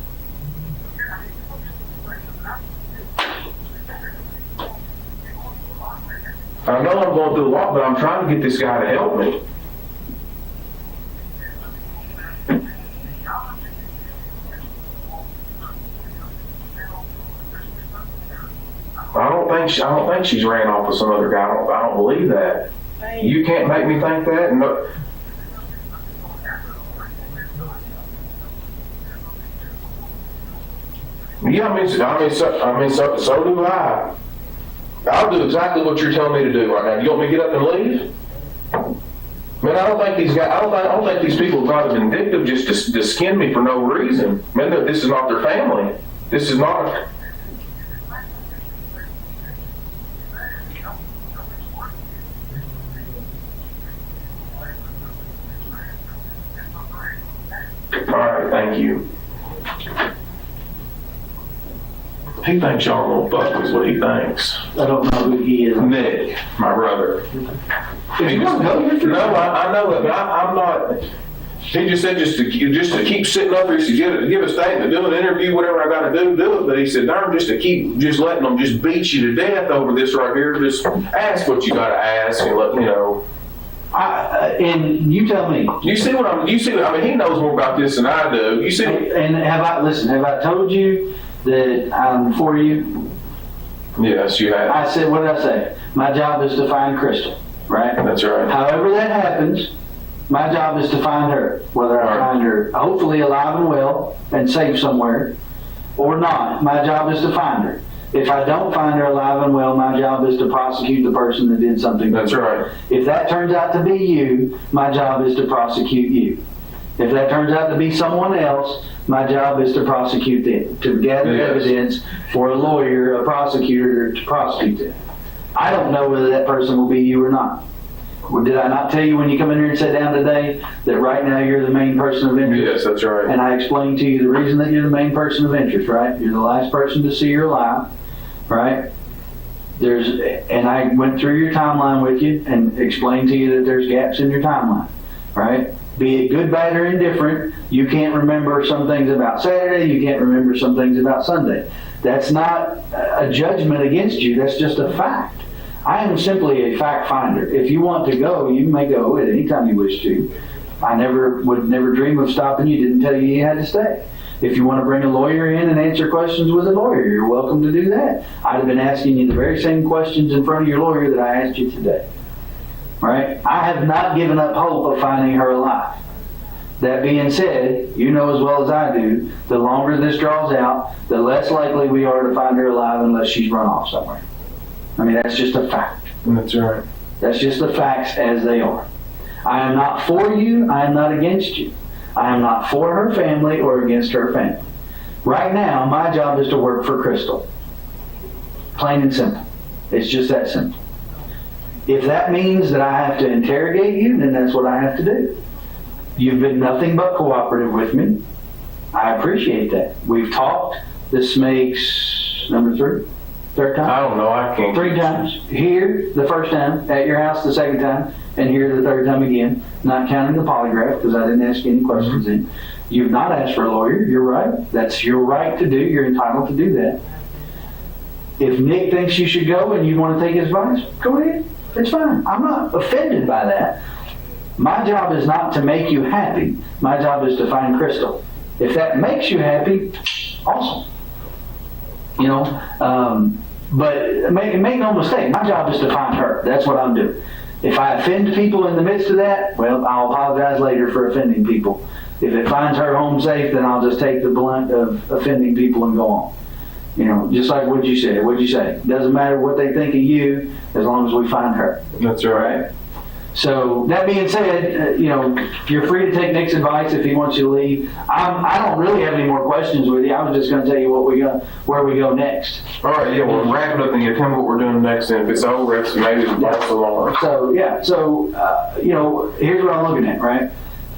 I know I'm going through a lot, but I'm trying to get this guy to help me. I don't think she's ran off with some other guy. I don't believe that. You can't make me think that. No. Yeah, so do I. I'll do exactly what you're telling me to do right now. You want me to get up and leave? Man, I don't think these guys. I don't think these people are rather vindictive just to skin me for no reason. Man, this is not their family. This is not. All right, thank you. He thinks y'all gonna fuck is what he thinks. I don't know who he is. Nick, my brother. If you want to go, you're free. No, I know it, but I'm not. He just said just to keep sitting up here, to give a statement, do an interview, whatever I got to do it. But he said, darn, just letting them just beat you to death over this right here. Just ask what you got to ask and let you know. And you tell me. I mean, he knows more about this than I do. You see. And have I told you that I'm for you? Yes, you have. I said, what did I say? My job is to find Crystal, right? That's right. However that happens, my job is to find her. Whether I find her hopefully alive and well and safe somewhere or not, my job is to find her. If I don't find her alive and well, my job is to prosecute the person that did something. That's right. If that turns out to be you, my job is to prosecute you. If that turns out to be someone else, my job is to prosecute them, to gather evidence for a lawyer, a prosecutor to prosecute them. I don't know whether that person will be you or not. Well, did I not tell you when you come in here and sit down today that right now you're the main person of interest? Yes, that's right. And I explained to you the reason that you're the main person of interest, right? You're the last person to see her alive, right? And I went through your timeline with you and explained to you that there's gaps in your timeline, right? Be it good, bad, or indifferent, you can't remember some things about Saturday, you can't remember some things about Sunday. That's not a judgment against you, that's just a fact. I am simply a fact finder. If you want to go, you may go at any time you wish to. I would never dream of stopping you, didn't tell you you had to stay. If you want to bring a lawyer in and answer questions with a lawyer, you're welcome to do that. I'd have been asking you the very same questions in front of your lawyer that I asked you today. Right? I have not given up hope of finding her alive. That being said, you know as well as I do, the longer this draws out, the less likely we are to find her alive unless she's run off somewhere. I mean, that's just a fact. That's right. That's just the facts as they are. I am not for you. I am not against you. I am not for her family or against her family. Right now, my job is to work for Crystal. Plain and simple. It's just that simple. If that means that I have to interrogate you, then that's what I have to do. You've been nothing but cooperative with me. I appreciate that. We've talked. This makes number third time? I don't know. I can't. 3 times. Here, the first time. At your house, the second time. And here, the third time again. Not counting the polygraph, because I didn't ask you any questions then. You've not asked for a lawyer. You're right. That's your right to do. You're entitled to do that. If Nick thinks you should go and you want to take his advice, go ahead. It's fine. I'm not offended by that. My job is not to make you happy. My job is to find Crystal. If that makes you happy, awesome. You know, but make no mistake, my job is to find her. That's what I'm doing. If I offend people in the midst of that, well, I'll apologize later for offending people. If it finds her home safe, then I'll just take the blunt of offending people and go on. You know, just like what you said. What'd you say? Doesn't matter what they think of you, as long as we find her. That's right. So that being said, you know, you're free to take Nick's advice if he wants you to leave. I don't really have any more questions with you. I was just going to tell you where we go next. All right, yeah, we'll wrap it up and tell me what we're doing next. And if it's over, it's maybe the false alarm. So, yeah, you know, here's what I'm looking at, right?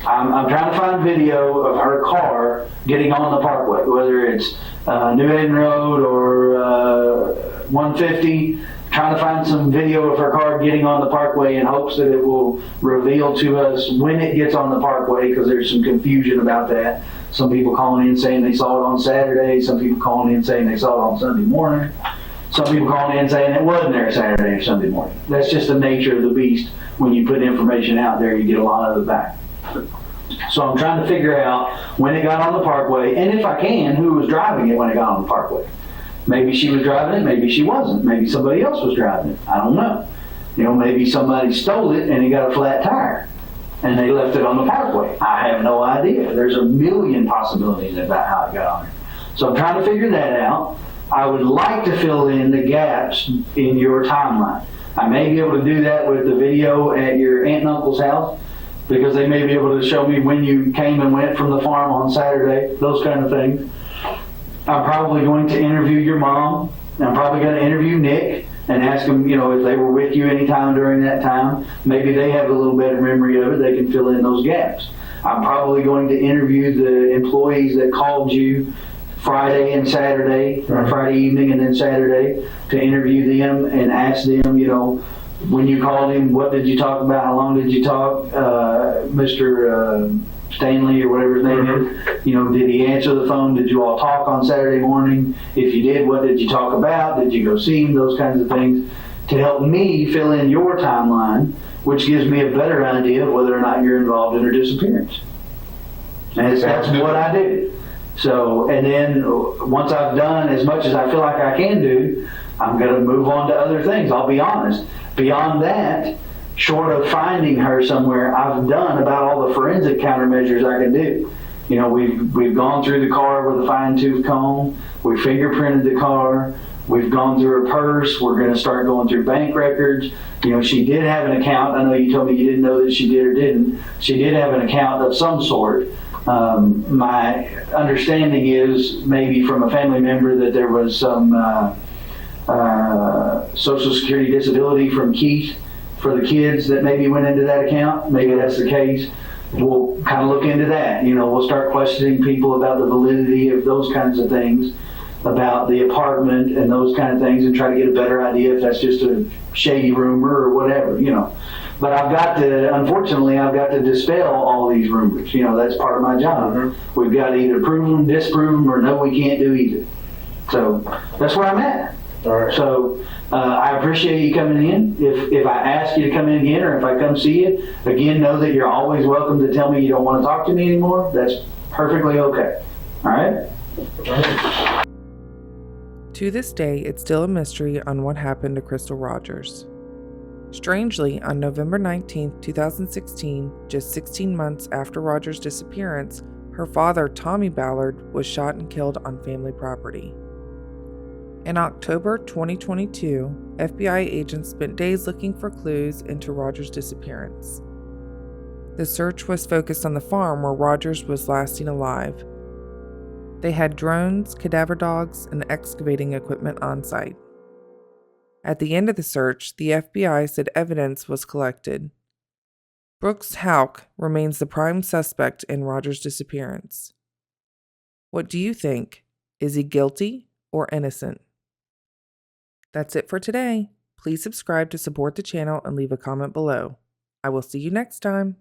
I'm trying to find video of her car getting on the parkway, whether it's New Haven Road or 150. Trying to find some video of her car getting on the parkway in hopes that it will reveal to us when it gets on the parkway, because there's some confusion about that. Some people calling in saying they saw it on Saturday. Some people calling in saying they saw it on Sunday morning. Some people calling in saying it wasn't there Saturday or Sunday morning. That's just the nature of the beast. When you put information out there, you get a lot of it back. So I'm trying to figure out when it got on the parkway, and if I can, who was driving it when it got on the parkway. Maybe she was driving it, maybe she wasn't. Maybe somebody else was driving it. I don't know. You know, maybe somebody stole it and it got a flat tire and they left it on the parkway. I have no idea. There's a million possibilities about how it got on there. So I'm trying to figure that out. I would like to fill in the gaps in your timeline. I may be able to do that with the video at your aunt and uncle's house, because they may be able to show me when you came and went from the farm on Saturday, those kind of things. I'm probably going to interview your mom. I'm probably going to interview Nick and ask them, you know, if they were with you anytime during that time. Maybe they have a little better memory of it. They can fill in those gaps. I'm probably going to interview the employees that called you Friday and Saturday, or Friday evening and then Saturday, to interview them and ask them, you know, when you called him, what did you talk about? How long did you talk? Mr. Stanley or whatever his name is, you know, did he answer the phone? Did you all talk on Saturday morning? If you did, what did you talk about? Did you go see him? Those kinds of things to help me fill in your timeline, which gives me a better idea of whether or not you're involved in her disappearance. And that's what I do. So, and then once I've done as much as I feel like I can do, I'm going to move on to other things. I'll be honest. Beyond that, short of finding her somewhere, I've done about all the forensic countermeasures I can do. You know, we've gone through the car with a fine-tooth comb. We fingerprinted the car. We've gone through her purse. We're going to start going through bank records. You know, she did have an account. I know you told me you didn't know that she did or didn't. She did have an account of some sort. My understanding is maybe from a family member that there was some Social Security disability from Keith for the kids that maybe went into that account. Maybe that's the case. We'll kind of look into that. You know, we'll start questioning people about the validity of those kinds of things, about the apartment and those kind of things, and try to get a better idea if that's just a shady rumor or whatever, you know. But unfortunately, I've got to dispel all these rumors. You know, that's part of my job. Mm-hmm. We've got to either prove them, disprove them, or no, we can't do either. So that's where I'm at. All right. So I appreciate you coming in. If I ask you to come in again, or if I come see you, again, know that you're always welcome to tell me you don't want to talk to me anymore. That's perfectly okay. All right? To this day, it's still a mystery on what happened to Crystal Rogers. Strangely, on November 19, 2016, just 16 months after Rogers' disappearance, her father, Tommy Ballard, was shot and killed on family property. In October 2022, FBI agents spent days looking for clues into Rogers' disappearance. The search was focused on the farm where Rogers was last seen alive. They had drones, cadaver dogs, and excavating equipment on site. At the end of the search, the FBI said evidence was collected. Brooks Houck remains the prime suspect in Rogers' disappearance. What do you think? Is he guilty or innocent? That's it for today. Please subscribe to support the channel and leave a comment below. I will see you next time.